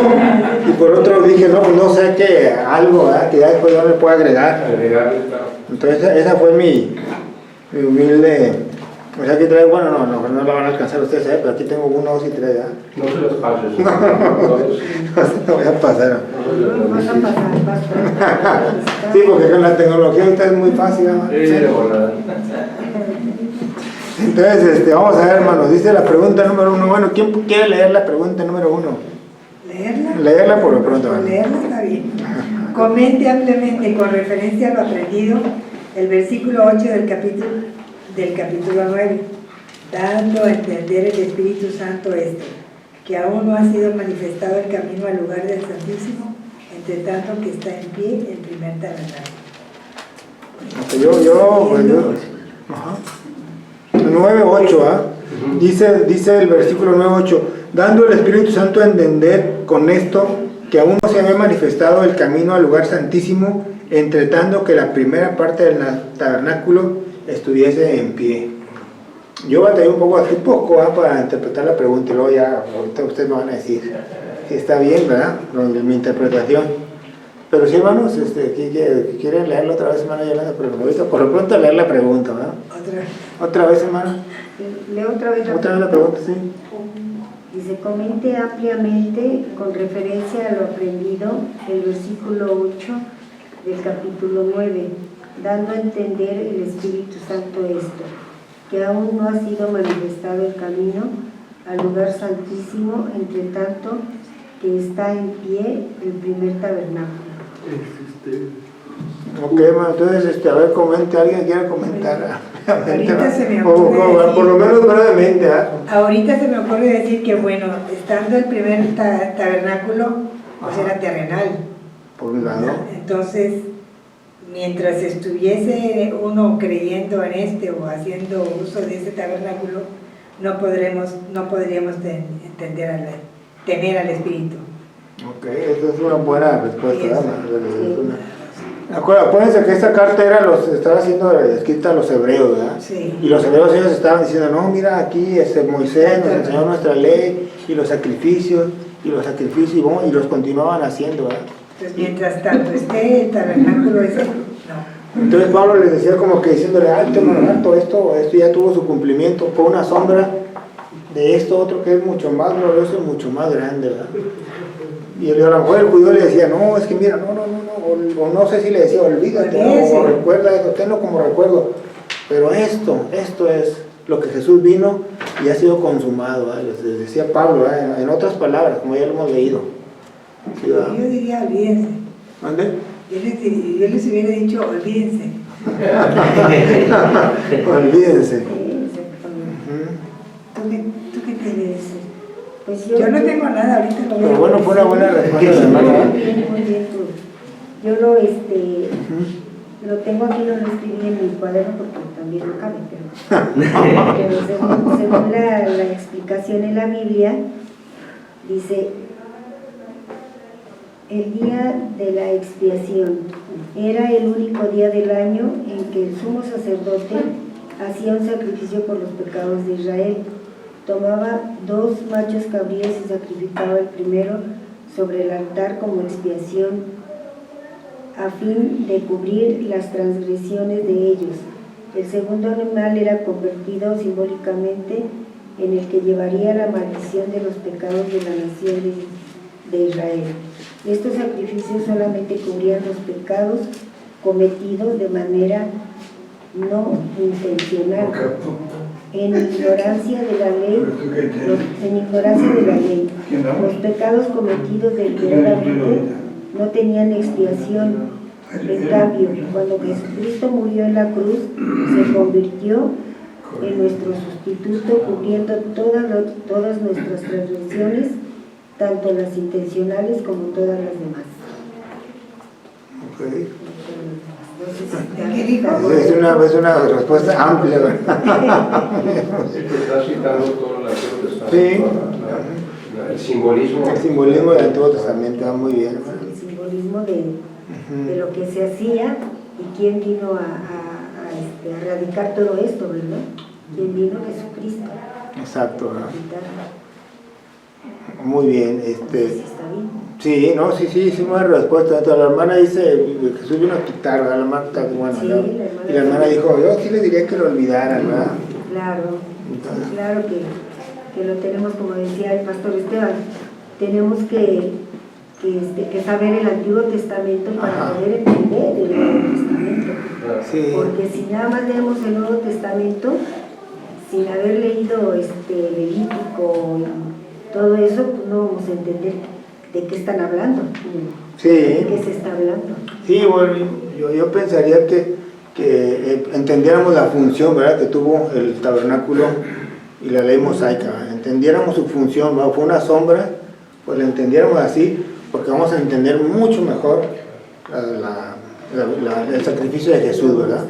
[SPEAKER 3] y por otro dije, no sé qué, algo, ¿verdad? Que ya después yo me puedo agregar. Entonces, esa fue mi humilde. O sea, aquí traigo, bueno, no la van a alcanzar ustedes, pero aquí tengo 1, 2 y 3, ¿verdad?
[SPEAKER 6] No se los pases.
[SPEAKER 3] No voy a pasar.
[SPEAKER 5] Vas a pasar.
[SPEAKER 3] Sí, porque con la tecnología ahorita es muy fácil, ¿no?
[SPEAKER 6] Sí, de volada.
[SPEAKER 3] Entonces, vamos a ver, hermanos, dice la pregunta número 1. Bueno, ¿quién quiere leer la pregunta número 1?
[SPEAKER 4] ¿Leerla?
[SPEAKER 3] Leerla por lo pronto.
[SPEAKER 4] Pues leerla está bien. Comente ampliamente con referencia a lo aprendido el versículo 8 del capítulo 9, dando a entender el Espíritu Santo que aún no ha sido manifestado el camino al lugar del Santísimo, entre tanto que está en pie el primer tabernáculo.
[SPEAKER 3] Ajá. 9:8, ¿ah? Dice el versículo 9:8, dando el Espíritu Santo a entender con esto que aún no se había manifestado el camino al lugar santísimo, entre tanto que la primera parte del tabernáculo estuviese en pie. Yo batallé un poco para interpretar la pregunta y luego ya ahorita ustedes me van a decir si está bien, ¿verdad? Mi interpretación. Pero sí, hermanos, ¿quieren leerlo otra vez, hermano Yolanda? Pero ahorita por lo pronto leer la pregunta, ¿verdad? ¿Otra vez, hermano?
[SPEAKER 5] Leo otra vez
[SPEAKER 3] la pregunta, sí.
[SPEAKER 5] Dice, comente ampliamente con referencia a lo aprendido el versículo 8 del capítulo 9, dando a entender el Espíritu Santo que aún no ha sido manifestado el camino al lugar santísimo, entre tanto que está en pie el primer tabernáculo.
[SPEAKER 3] Ok, hermano, entonces, a ver, comente, ¿alguien quiere comentar?
[SPEAKER 4] Ahorita se me ocurre
[SPEAKER 3] por lo menos brevemente,
[SPEAKER 4] Ahorita se me ocurre decir que, bueno, estando el primer tabernáculo, pues era terrenal.
[SPEAKER 3] Por un lado.
[SPEAKER 4] Entonces, mientras estuviese uno creyendo en o haciendo uso de este tabernáculo, no podríamos tener al Espíritu.
[SPEAKER 3] Ok, esa es una buena respuesta, ¿verdad? Acuérdense que esta carta estaba siendo escrita a los hebreos, ¿verdad?
[SPEAKER 4] Sí.
[SPEAKER 3] Y los hebreos ellos estaban diciendo, no, mira, aquí Moisés nos enseñó nuestra ley y los sacrificios, y los continuaban haciendo, ¿verdad?
[SPEAKER 4] Entonces, mientras tanto esté el tabernáculo no.
[SPEAKER 3] Entonces Pablo les decía como que diciéndole, esto ya tuvo su cumplimiento, fue una sombra de esto otro que es mucho más glorioso y mucho más grande, ¿verdad? Y a lo mejor el judío le decía, no, es que mira, o no sé si le decía, olvídate, o recuerda eso, tenlo como recuerdo, pero esto es lo que Jesús vino y ha sido consumado, ¿verdad? Les decía Pablo, ¿verdad? En otras palabras, como ya lo hemos leído. Sí, ¿verdad?
[SPEAKER 4] Yo diría olvídense.
[SPEAKER 3] ¿Dónde?
[SPEAKER 4] Yo les hubiera dicho olvídense.
[SPEAKER 3] Olvídense.
[SPEAKER 5] Sí, exactamente.
[SPEAKER 4] ¿Tú qué tienes?
[SPEAKER 5] Pues
[SPEAKER 4] Yo no tengo nada, ahorita lo voy
[SPEAKER 3] Pero
[SPEAKER 4] a
[SPEAKER 3] bueno, fue una buena respuesta, hermano.
[SPEAKER 5] Muy bien tú. Yo lo tengo aquí, no lo escribí en mi cuaderno porque también no cabe, pero según la explicación en la Biblia, dice, el día de la expiación era el único día del año en que el sumo sacerdote hacía un sacrificio por los pecados de Israel. Tomaba 2 machos cabríos y sacrificaba el primero sobre el altar como expiación a fin de cubrir las transgresiones de ellos. El segundo animal era convertido simbólicamente en el que llevaría la maldición de los pecados de la nación de Israel. Estos sacrificios solamente cubrían los pecados cometidos de manera no intencional, en ignorancia de la ley. Los pecados cometidos deliberadamente no tenían expiación. En cambio, cuando Jesucristo murió en la cruz, se convirtió en nuestro sustituto, cubriendo todas nuestras transgresiones, tanto las intencionales como todas las demás.
[SPEAKER 3] Okay.
[SPEAKER 4] ¿Qué dijo?
[SPEAKER 3] Es una respuesta amplia, ¿verdad?
[SPEAKER 6] Sí, pero está citando todo el Antiguo Testamento.
[SPEAKER 3] Sí.
[SPEAKER 6] El simbolismo.
[SPEAKER 3] El simbolismo del Antiguo Testamento va muy bien.
[SPEAKER 5] El simbolismo de lo que se hacía y quién vino a erradicar todo esto, ¿verdad? ¿Quién vino? Jesucristo.
[SPEAKER 3] Exacto, ¿verdad?
[SPEAKER 5] Quitar.
[SPEAKER 3] Muy bien.
[SPEAKER 5] Sí, está bien.
[SPEAKER 3] Sí, no, sí, buena respuesta. Entonces, la hermana dice que Jesús vino a quitar, ¿verdad? La hermana está bueno,
[SPEAKER 5] Sí,
[SPEAKER 3] ¿verdad?
[SPEAKER 5] la hermana
[SPEAKER 3] Y la hermana dijo, yo sí le diría que lo olvidaran, ¿verdad?
[SPEAKER 5] Claro,
[SPEAKER 3] Entonces,
[SPEAKER 5] claro que lo tenemos, como decía el pastor Esteban, tenemos que saber el Antiguo Testamento para
[SPEAKER 3] Ajá.
[SPEAKER 5] poder entender el Nuevo Testamento.
[SPEAKER 3] sí,
[SPEAKER 5] Porque si nada más leemos el Nuevo Testamento, sin haber leído Levítico y todo eso, pues no vamos a entender de qué están hablando,
[SPEAKER 3] sí.
[SPEAKER 5] de qué se está hablando.
[SPEAKER 3] Sí, bueno, yo pensaría que entendiéramos la función, ¿verdad?, que tuvo el tabernáculo y la ley mosaica, ¿verdad? Entendiéramos su función, ¿verdad? Fue una sombra, pues la entendiéramos así, porque vamos a entender mucho mejor el sacrificio de Jesús, ¿verdad?
[SPEAKER 5] A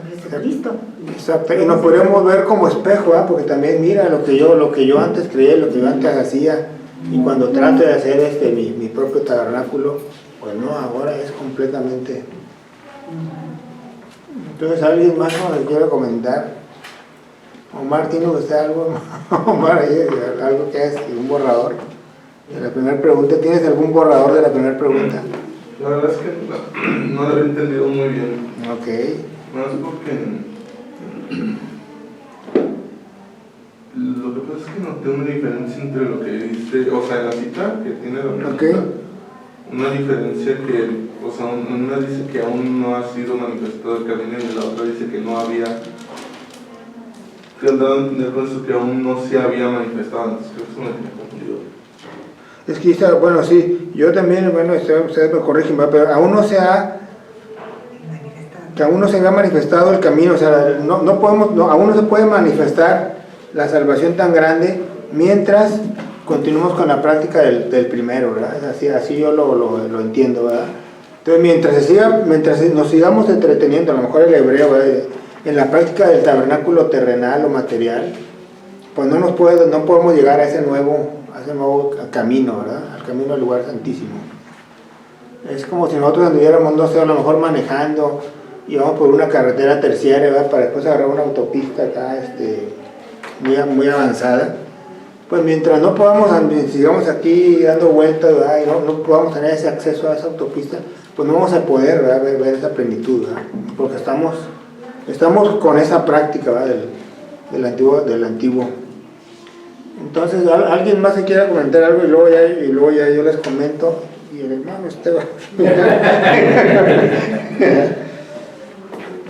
[SPEAKER 5] Jesucristo.
[SPEAKER 3] Exacto, y nos podemos ver como espejo, ¿verdad? Porque también mira lo que yo antes creía, lo que yo antes hacía, y cuando trato de hacer mi propio tabernáculo, pues no, ahora es completamente. Entonces, ¿alguien más nos quiere comentar? Omar, ¿tiene usted algo? Omar, ahí, algo que es un borrador. De la primera pregunta, ¿tienes algún borrador de la primera pregunta?
[SPEAKER 8] La verdad es que no lo he entendido muy bien.
[SPEAKER 3] Ok.
[SPEAKER 8] No es porque lo que pasa es que noté una diferencia entre lo que dice, o sea, en la cita que tiene la pregunta,
[SPEAKER 3] Ok.
[SPEAKER 8] una diferencia que, o sea, una dice que aún no ha sido manifestado el camino y la otra dice que no había, que han dado a entender con eso que aún no se había manifestado antes. Creo que eso me tiene confundido.
[SPEAKER 3] Es que está, bueno, sí, yo también, bueno, ustedes me corrigen, ¿verdad? Pero aún no se ha manifestado el camino, o sea, aún no se puede manifestar la salvación tan grande mientras continuemos con la práctica del primero, ¿verdad? Así yo lo entiendo, ¿verdad? Entonces, mientras nos sigamos entreteniendo, a lo mejor el hebreo, ¿verdad?, en la práctica del tabernáculo terrenal o material, pues no podemos llegar a ese nuevo camino, ¿verdad? Al camino al lugar santísimo. Es como si nosotros anduviéramos, no sé, a lo mejor manejando y vamos por una carretera terciaria, ¿verdad?, para después agarrar una autopista acá muy avanzada. Pues mientras no podamos, sigamos aquí dando vueltas, ¿verdad?, y no podamos tener ese acceso a esa autopista, pues no vamos a poder, ¿verdad?, ver esa plenitud, ¿verdad?, porque estamos con esa práctica, ¿verdad?, del antiguo. Entonces, ¿alguien más se quiere comentar algo? Y luego ya yo les comento. Y el hermano Esteban.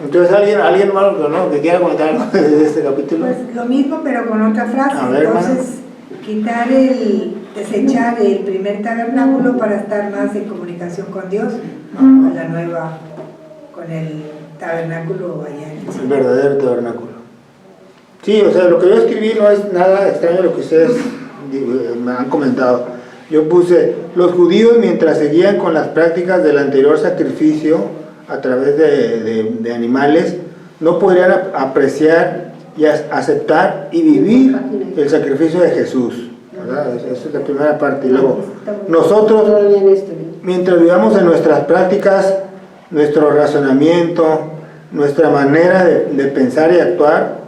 [SPEAKER 3] Entonces, ¿alguien hermano, ¿no? que quiera comentar algo de este capítulo?
[SPEAKER 4] Pues lo mismo, pero con otra frase.
[SPEAKER 3] A ver,
[SPEAKER 4] Entonces, desechar el primer tabernáculo para estar más en comunicación con Dios, con la nueva, con el tabernáculo allá en el
[SPEAKER 3] El
[SPEAKER 4] cielo.
[SPEAKER 3] verdadero tabernáculo. Sí, o sea, lo que yo escribí no es nada extraño a lo que ustedes me han comentado. Yo puse, los judíos mientras seguían con las prácticas del anterior sacrificio a través de animales, no podrían apreciar y aceptar y vivir el sacrificio de Jesús, ¿verdad? Esa es la primera parte. Y luego, nosotros, mientras vivamos en nuestras prácticas, nuestro razonamiento, nuestra manera de pensar y actuar,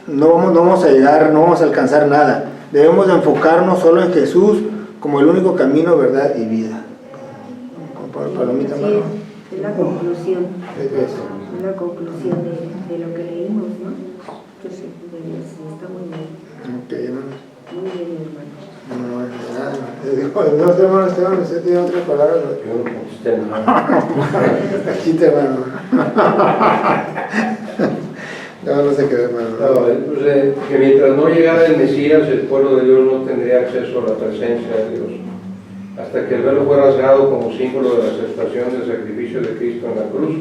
[SPEAKER 3] no vamos a llegar, no vamos a alcanzar nada. Debemos de enfocarnos solo en Jesús como el único camino, verdad y vida. Palomita,
[SPEAKER 5] Sí,
[SPEAKER 3] mano.
[SPEAKER 5] es la conclusión.
[SPEAKER 3] Es eso.
[SPEAKER 5] Es la conclusión de lo que leímos, ¿no? Sí, está muy bien.
[SPEAKER 3] Ok, hermano.
[SPEAKER 5] Muy bien, hermano.
[SPEAKER 3] No, nada. No, hermano Esteban, ¿usted tiene otra palabra?
[SPEAKER 6] Yo no contesté nada.
[SPEAKER 3] Aquí te, hermano. No se quede, hermano.
[SPEAKER 6] No, que mientras no llegara el Mesías, el pueblo de Dios no tendría acceso a la presencia de Dios. Hasta que el velo fue rasgado como símbolo de la aceptación del sacrificio de Cristo en la cruz,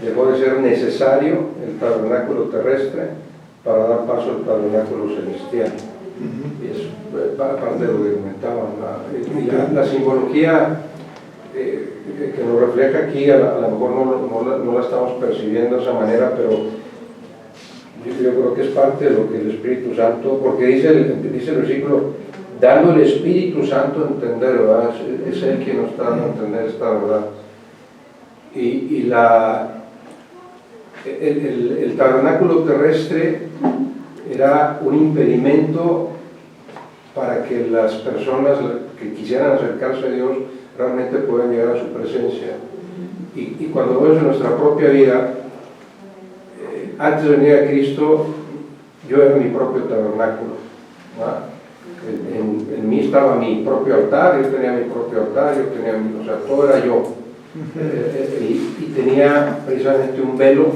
[SPEAKER 6] dejó de ser necesario el tabernáculo terrestre para dar paso al tabernáculo celestial. Y es parte de lo que comentaban. La simbología que nos refleja aquí, a lo mejor no la estamos percibiendo de esa manera, pero yo creo que es parte de lo que el Espíritu Santo, porque dice el versículo, dando el Espíritu Santo a entender, ¿verdad? Es Él quien nos está dando a entender esta verdad. Y el tabernáculo terrestre era un impedimento para que las personas que quisieran acercarse a Dios realmente puedan llegar a su presencia. Y cuando vemos en nuestra propia vida, antes de venir a Cristo, yo era mi propio tabernáculo, ¿no? En mí estaba mi propio altar, yo tenía mi propio altar, o sea, todo era yo. Y tenía precisamente un velo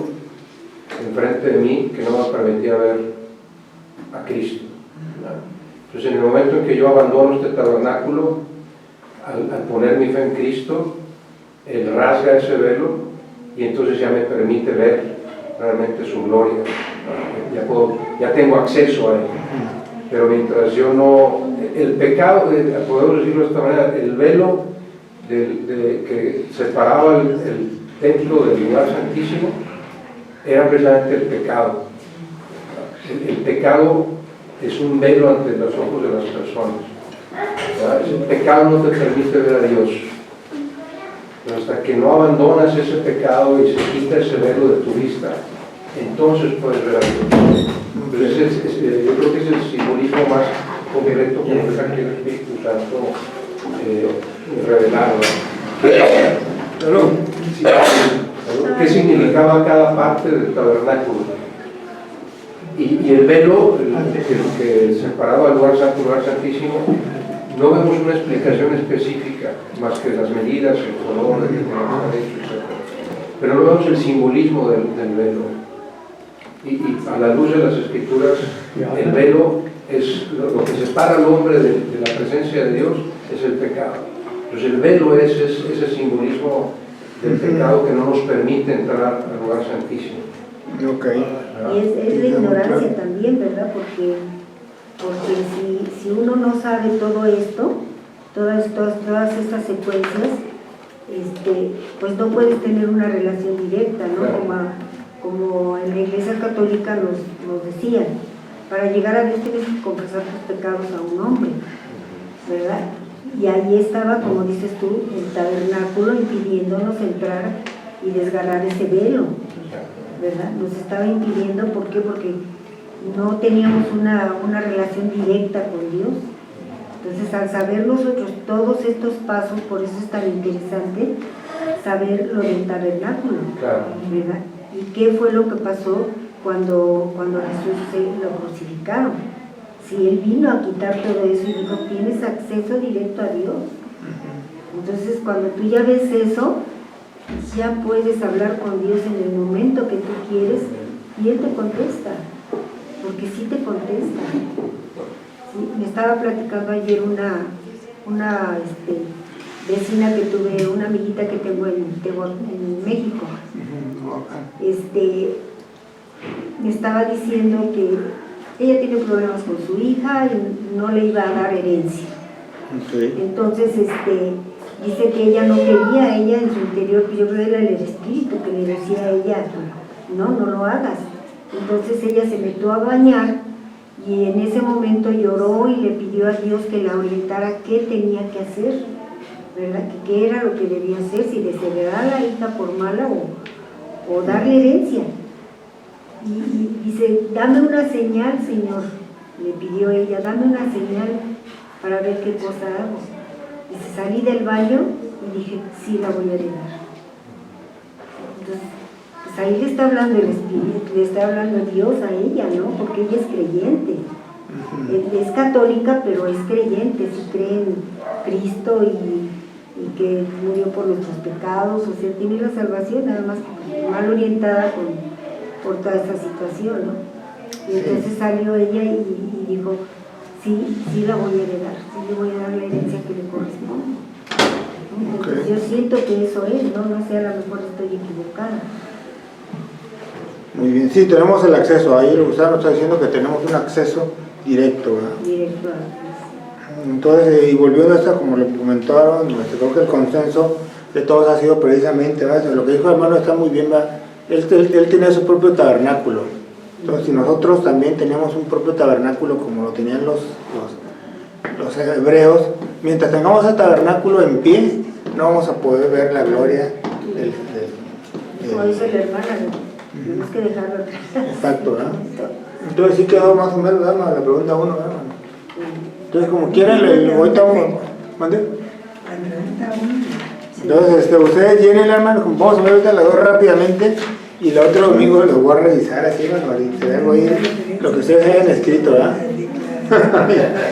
[SPEAKER 6] enfrente de mí que no me permitía ver a Cristo, ¿no? Entonces, en el momento en que yo abandono este tabernáculo, al poner mi fe en Cristo, Él rasga ese velo y entonces ya me permite ver realmente su gloria, ¿no? Ya tengo acceso a Él. Pero mientras yo no, el pecado, podemos decirlo de esta manera, el velo que separaba el templo del lugar santísimo era precisamente el pecado. El pecado es un velo ante los ojos de las personas, ¿verdad? El pecado no te permite ver a Dios, pero hasta que no abandonas ese pecado y se quita ese velo de tu vista, entonces puedes ver a Dios. Entonces, yo creo que es el simbolismo más concreto que nos deja aquí el Espíritu Santo revelado. ¿Qué significaba cada parte del tabernáculo? Y el velo, el que separaba el lugar santo, el lugar santísimo, no vemos una explicación específica, más que las medidas, el color, el derecho, etc. Pero no vemos el simbolismo del velo. Y a la luz de las Escrituras, el velo es lo que separa al hombre de la presencia de Dios, es el pecado. Entonces el velo es ese simbolismo del pecado que no nos permite entrar al lugar santísimo.
[SPEAKER 3] Okay.
[SPEAKER 5] Y es la ignorancia también, ¿verdad? Porque si uno no sabe todo esto, todas estas secuencias, pues no puedes tener una relación directa, ¿no?
[SPEAKER 6] Claro.
[SPEAKER 5] Como en la Iglesia Católica nos decían, para llegar a Dios tienes que confesar tus pecados a un hombre, ¿verdad? Y ahí estaba, como dices tú, el tabernáculo impidiéndonos entrar y desgarrar ese velo, ¿verdad? Nos estaba impidiendo, ¿por qué? Porque no teníamos una relación directa con Dios. Entonces, al saber nosotros todos estos pasos, por eso es tan interesante saber lo del tabernáculo, ¿verdad? ¿Y qué fue lo que pasó cuando Jesús lo crucificaron? Si Él vino a quitar todo eso y dijo, tienes acceso directo a Dios. Entonces, cuando tú ya ves eso, ya puedes hablar con Dios en el momento que tú quieres y Él te contesta, porque sí te contesta. Sí, me estaba platicando ayer una vecina que tuve, una amiguita que tengo en México. Me estaba diciendo que ella tiene problemas con su hija y no le iba a dar herencia. Entonces dice que ella no quería, ella en su interior, que yo creo que era el espíritu que le decía a ella, no lo hagas. Entonces ella se metió a bañar y en ese momento lloró y le pidió a Dios que la orientara qué tenía que hacer, ¿verdad? Que qué era lo que debía hacer, si desheredar a la hija por mala o darle herencia. Y dice, dame una señal, Señor, le pidió ella, dame una señal para ver qué cosa hago. Dice, salí del baño y dije, sí, la voy a heredar. Entonces, pues ahí le está hablando el Espíritu, le está hablando Dios a ella, ¿no? Porque ella es creyente. Es católica, pero es creyente, sí cree en Cristo y que murió por nuestros pecados, o sea, tiene la salvación, nada más mal orientada por toda esa situación, ¿no? Y entonces salió ella y dijo, sí la voy a heredar, sí le voy a dar la herencia que le corresponde. Entonces yo siento que eso es, no sé, a lo mejor estoy equivocada.
[SPEAKER 3] Muy bien, sí, tenemos el acceso, ahí Gustavo nos está diciendo que tenemos un acceso directo, ¿verdad?
[SPEAKER 5] Directo a
[SPEAKER 3] Entonces, y volviendo a esto, como le comentaron, creo que el consenso de todos ha sido precisamente, ¿verdad? Lo que dijo el hermano está muy bien, ¿verdad? Él tenía su propio tabernáculo. Entonces, si nosotros también tenemos un propio tabernáculo como lo tenían los hebreos, mientras tengamos ese tabernáculo en pie, no vamos a poder ver la gloria
[SPEAKER 5] como dice la hermana, tenemos que dejarlo atrás.
[SPEAKER 3] Exacto, ¿verdad? Entonces sí quedó más o menos, ¿verdad? La pregunta 1, ¿verdad? Entonces, como quieran, ahorita ¿mande?
[SPEAKER 4] La pregunta 1.
[SPEAKER 3] Entonces, ustedes llenen, hermano, vamos a ver ahorita las dos rápidamente y el otro domingo los voy a revisar así, hermano, y te dejo ahí lo que ustedes hayan escrito, ¿verdad?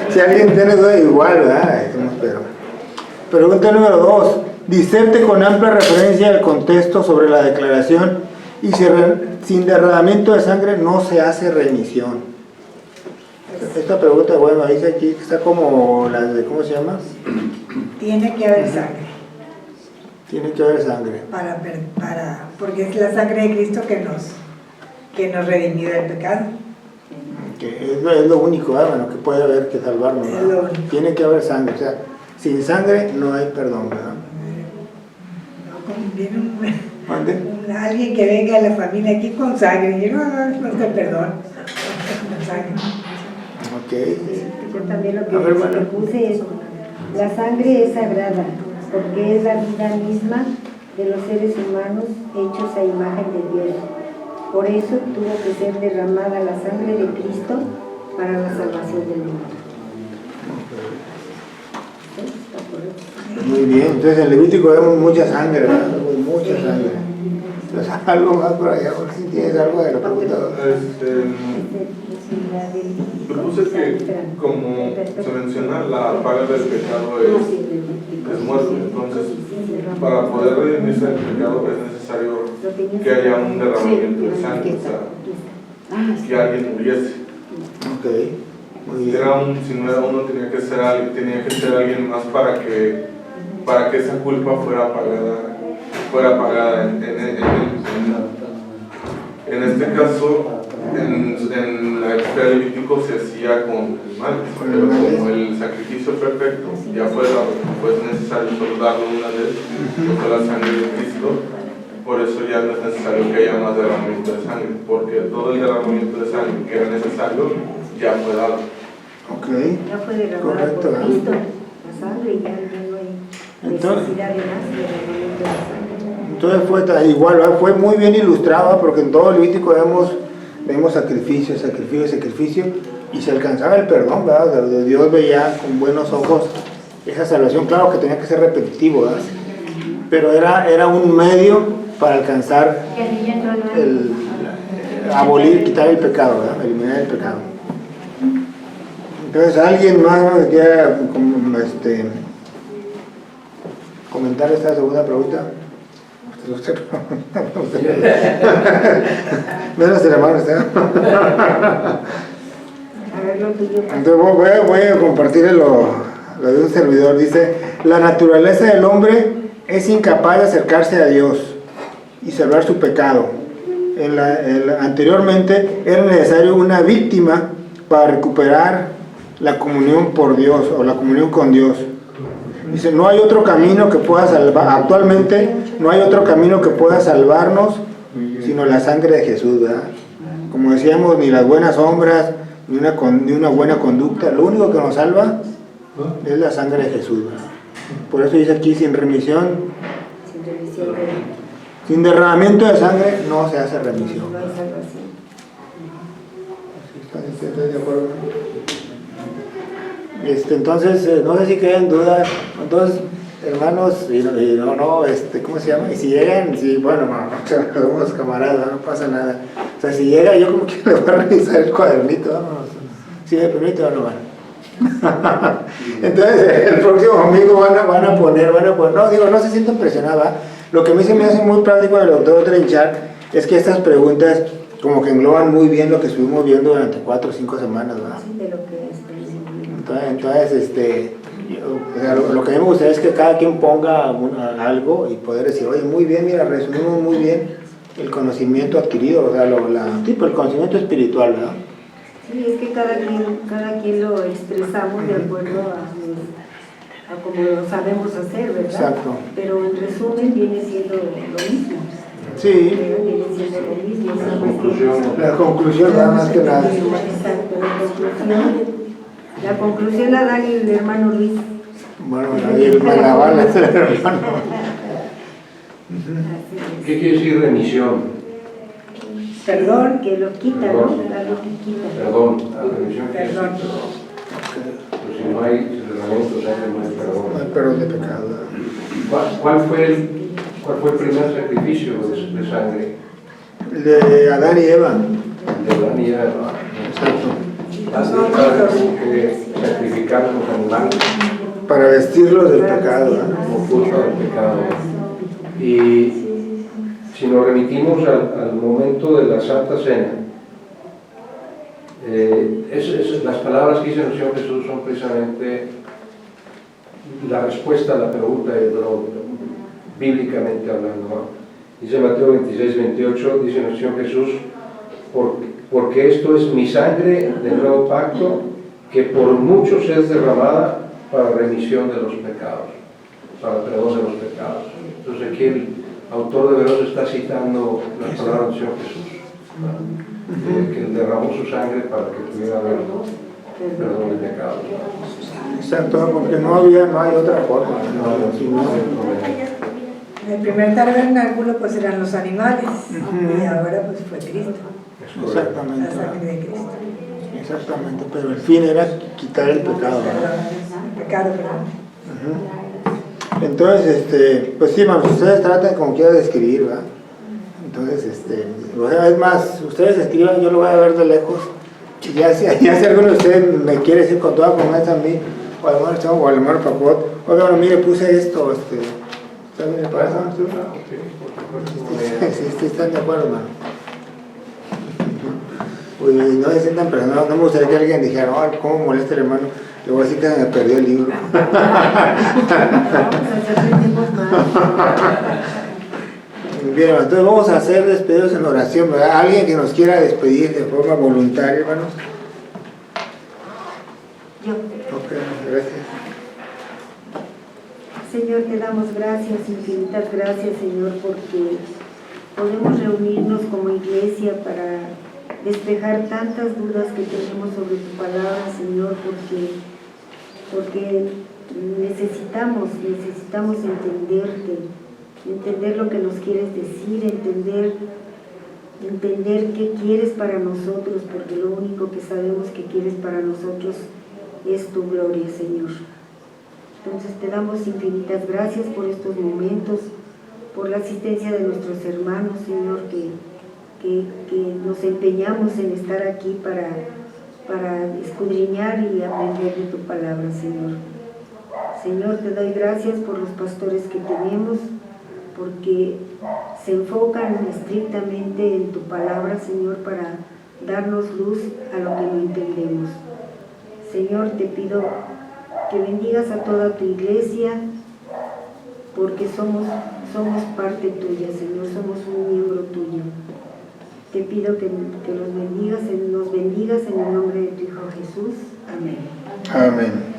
[SPEAKER 3] Si alguien tiene duda, igual, ¿verdad? Pregunta número 2. Diserte con amplia referencia al contexto sobre la declaración y sin derramamiento de sangre no se hace remisión. Esta pregunta, bueno, dice aquí que está como la de, ¿cómo se llama?
[SPEAKER 4] Tiene que haber sangre.
[SPEAKER 3] Tiene que haber sangre.
[SPEAKER 4] Porque es la sangre de Cristo que nos redimió del pecado.
[SPEAKER 3] Que es lo único, bueno, que puede haber que salvarnos, ¿verdad? Tiene que haber sangre, o sea, sin sangre no hay perdón, ¿verdad?
[SPEAKER 4] No, como viene alguien que venga de la familia aquí con sangre, y no te perdón, con sangre.
[SPEAKER 3] Ok.
[SPEAKER 5] Yo también lo que le puse es, la sangre es sagrada, porque es la vida misma de los seres humanos hechos a imagen de Dios. Por eso tuvo que ser derramada la sangre de Cristo para la salvación del mundo.
[SPEAKER 3] Muy bien, entonces en Levítico vemos mucha sangre, ¿verdad? Mucha sangre. Entonces, algo más por allá, por si tienes algo de la pregunta.
[SPEAKER 8] Yo puse que, como se menciona, la paga del pecado es muerte. Entonces, para poder redimirse del pecado es necesario que haya un derramamiento de sangre, o sea, que alguien muriese.
[SPEAKER 3] Ok, muy bien.
[SPEAKER 8] Si no era uno, tenía que ser alguien más para que esa culpa fuera pagada. En este caso, en la época de Levítico se hacía con animales, pero como el sacrificio perfecto ya fue dado, pues es necesario solo darlo una vez, que fue la sangre de Cristo. Por eso ya no es necesario que haya más derramamiento de sangre, porque todo el derramamiento de sangre que era necesario ya fue dado.
[SPEAKER 3] Ok,
[SPEAKER 5] Ya fue derramada
[SPEAKER 3] correcto,
[SPEAKER 5] por Cristo, la sangre, y ya no hay necesidad de más derramamiento de sangre.
[SPEAKER 3] Entonces fue igual, ¿verdad? Fue muy bien ilustrado porque en todo Levítico vemos sacrificio, y se alcanzaba el perdón, ¿verdad? Dios veía con buenos ojos esa salvación. Claro que tenía que ser repetitivo, ¿verdad? Pero era un medio para alcanzar abolir, quitar el pecado, ¿verdad? Eliminar el pecado. Entonces, ¿alguien más quiera comentar esta segunda pregunta? Usted menos hermano, ¿está?
[SPEAKER 5] A ver lo tuyo.
[SPEAKER 3] Entonces voy a compartir lo de un servidor. Dice: la naturaleza del hombre es incapaz de acercarse a Dios y salvar su pecado. Anteriormente era necesario una víctima para recuperar la comunión por Dios o la comunión con Dios. Dice: no hay otro camino que pueda salvar, actualmente no hay otro camino que pueda salvarnos sino la sangre de Jesús, ¿verdad? Como decíamos, ni las buenas obras, ni una buena conducta, lo único que nos salva es la sangre de Jesús, ¿verdad? Por eso dice aquí: sin remisión, sin derramamiento de sangre no se hace remisión.
[SPEAKER 5] No hay salvación.
[SPEAKER 3] ¿Estás de acuerdo? Entonces, no sé si quedan dudas. Entonces, hermanos, ¿cómo se llama? Y si llegan, bueno, somos camaradas, no pasa nada. O sea, si llega, yo como que le voy a revisar el cuadernito, vámonos. Si me permite o no van. Entonces, el próximo domingo van a poner, no se sientan presionados, ¿va? Lo que a mí se me hace muy práctico del doctor Trenchard es que estas preguntas como que engloban muy bien lo que estuvimos viendo durante 4 o 5 semanas, ¿verdad?
[SPEAKER 5] Sí, de lo que es.
[SPEAKER 3] Entonces, lo que a mí me gustaría es que cada quien ponga algo y poder decir: oye, muy bien, mira, resumimos muy bien el conocimiento adquirido, o sea, el conocimiento espiritual, ¿verdad?
[SPEAKER 5] Sí, es que cada quien lo expresamos de acuerdo a como lo sabemos hacer, ¿verdad?
[SPEAKER 3] Exacto.
[SPEAKER 5] Pero en resumen viene siendo lo mismo.
[SPEAKER 3] Sí.
[SPEAKER 5] Viene siendo lo mismo.
[SPEAKER 3] La conclusión, nada más que nada.
[SPEAKER 5] Exacto, la conclusión la da el hermano Luis.
[SPEAKER 3] Bueno, me la bala es el hermano.
[SPEAKER 6] ¿Qué quiere decir remisión?
[SPEAKER 4] Perdón.
[SPEAKER 5] Que lo quita, ¿no? Algo que quita.
[SPEAKER 6] Perdón, la remisión que es.
[SPEAKER 4] Perdón.
[SPEAKER 6] Pues si no hay derramamiento de sangre, no hay perdón.
[SPEAKER 3] No hay perdón de pecado.
[SPEAKER 6] ¿Cuál fue el primer sacrificio de sangre?
[SPEAKER 3] De Adán y Eva.
[SPEAKER 6] De Adán y Eva.
[SPEAKER 3] Exacto.
[SPEAKER 6] Para que sacrificar los animales
[SPEAKER 3] Para vestirlos del pecado, ¿verdad?
[SPEAKER 6] como culpa del pecado. Y si nos remitimos al momento de la Santa Cena, las palabras que dice el Señor Jesús son precisamente la respuesta a la pregunta bíblicamente hablando, ¿no? Dice Mateo 26, 28, dice el Señor Jesús: porque esto es mi sangre del nuevo pacto, que por muchos es derramada para remisión de los pecados, para perdón de los pecados. Entonces aquí el autor de Hebreos está citando las palabras del Señor Jesús, ¿no? Que derramó su sangre para que tuviera perdón de pecados.
[SPEAKER 3] Exacto, porque no hay otra forma.
[SPEAKER 4] En el primer tabernáculo pues eran los animales y ahora pues fue Cristo,
[SPEAKER 3] Exactamente.
[SPEAKER 4] la sangre de Cristo.
[SPEAKER 3] Exactamente, pero el fin era quitar el pecado, ¿verdad?
[SPEAKER 4] El pecado, perdón.
[SPEAKER 3] Entonces, pues sí, manos, ustedes tratan como quieran de escribir, ¿verdad? Entonces, es más, ustedes escriban, yo lo voy a ver de lejos. Y ya si alguno de ustedes me quiere decir con toda confianza a mí, o al hermano Chavo, o al hermano Pacot: oiga, bueno, mire, puse esto, ¿está bien? Sí, están de acuerdo, hermano. Uy, no se sientan presionados, no me gustaría que alguien dijera: oh, ¿cómo molesta el hermano? Le voy a decir que se me perdió el libro. Bien, hermano, entonces vamos a hacer despedidos en oración, ¿verdad? ¿Alguien que nos quiera despedir de forma voluntaria, hermanos?
[SPEAKER 5] Yo.
[SPEAKER 3] Ok, gracias.
[SPEAKER 5] Señor, te damos gracias, infinitas gracias, Señor, porque podemos reunirnos como iglesia para despejar tantas dudas que tenemos sobre tu palabra, Señor, porque necesitamos entender lo que nos quieres decir, entender qué quieres para nosotros, porque lo único que sabemos que quieres para nosotros es tu gloria, Señor. Entonces te damos infinitas gracias por estos momentos, por la asistencia de nuestros hermanos, Señor, que nos empeñamos en estar aquí para escudriñar y aprender de tu palabra, Señor. Señor, te doy gracias por los pastores que tenemos, porque se enfocan estrictamente en tu palabra, Señor, para darnos luz a lo que no entendemos. Señor, te pido que bendigas a toda tu iglesia, porque somos parte tuya, Señor, somos un miembro tuyo. Te pido que nos bendigas en el nombre de tu Hijo Jesús. Amén.
[SPEAKER 3] Amén.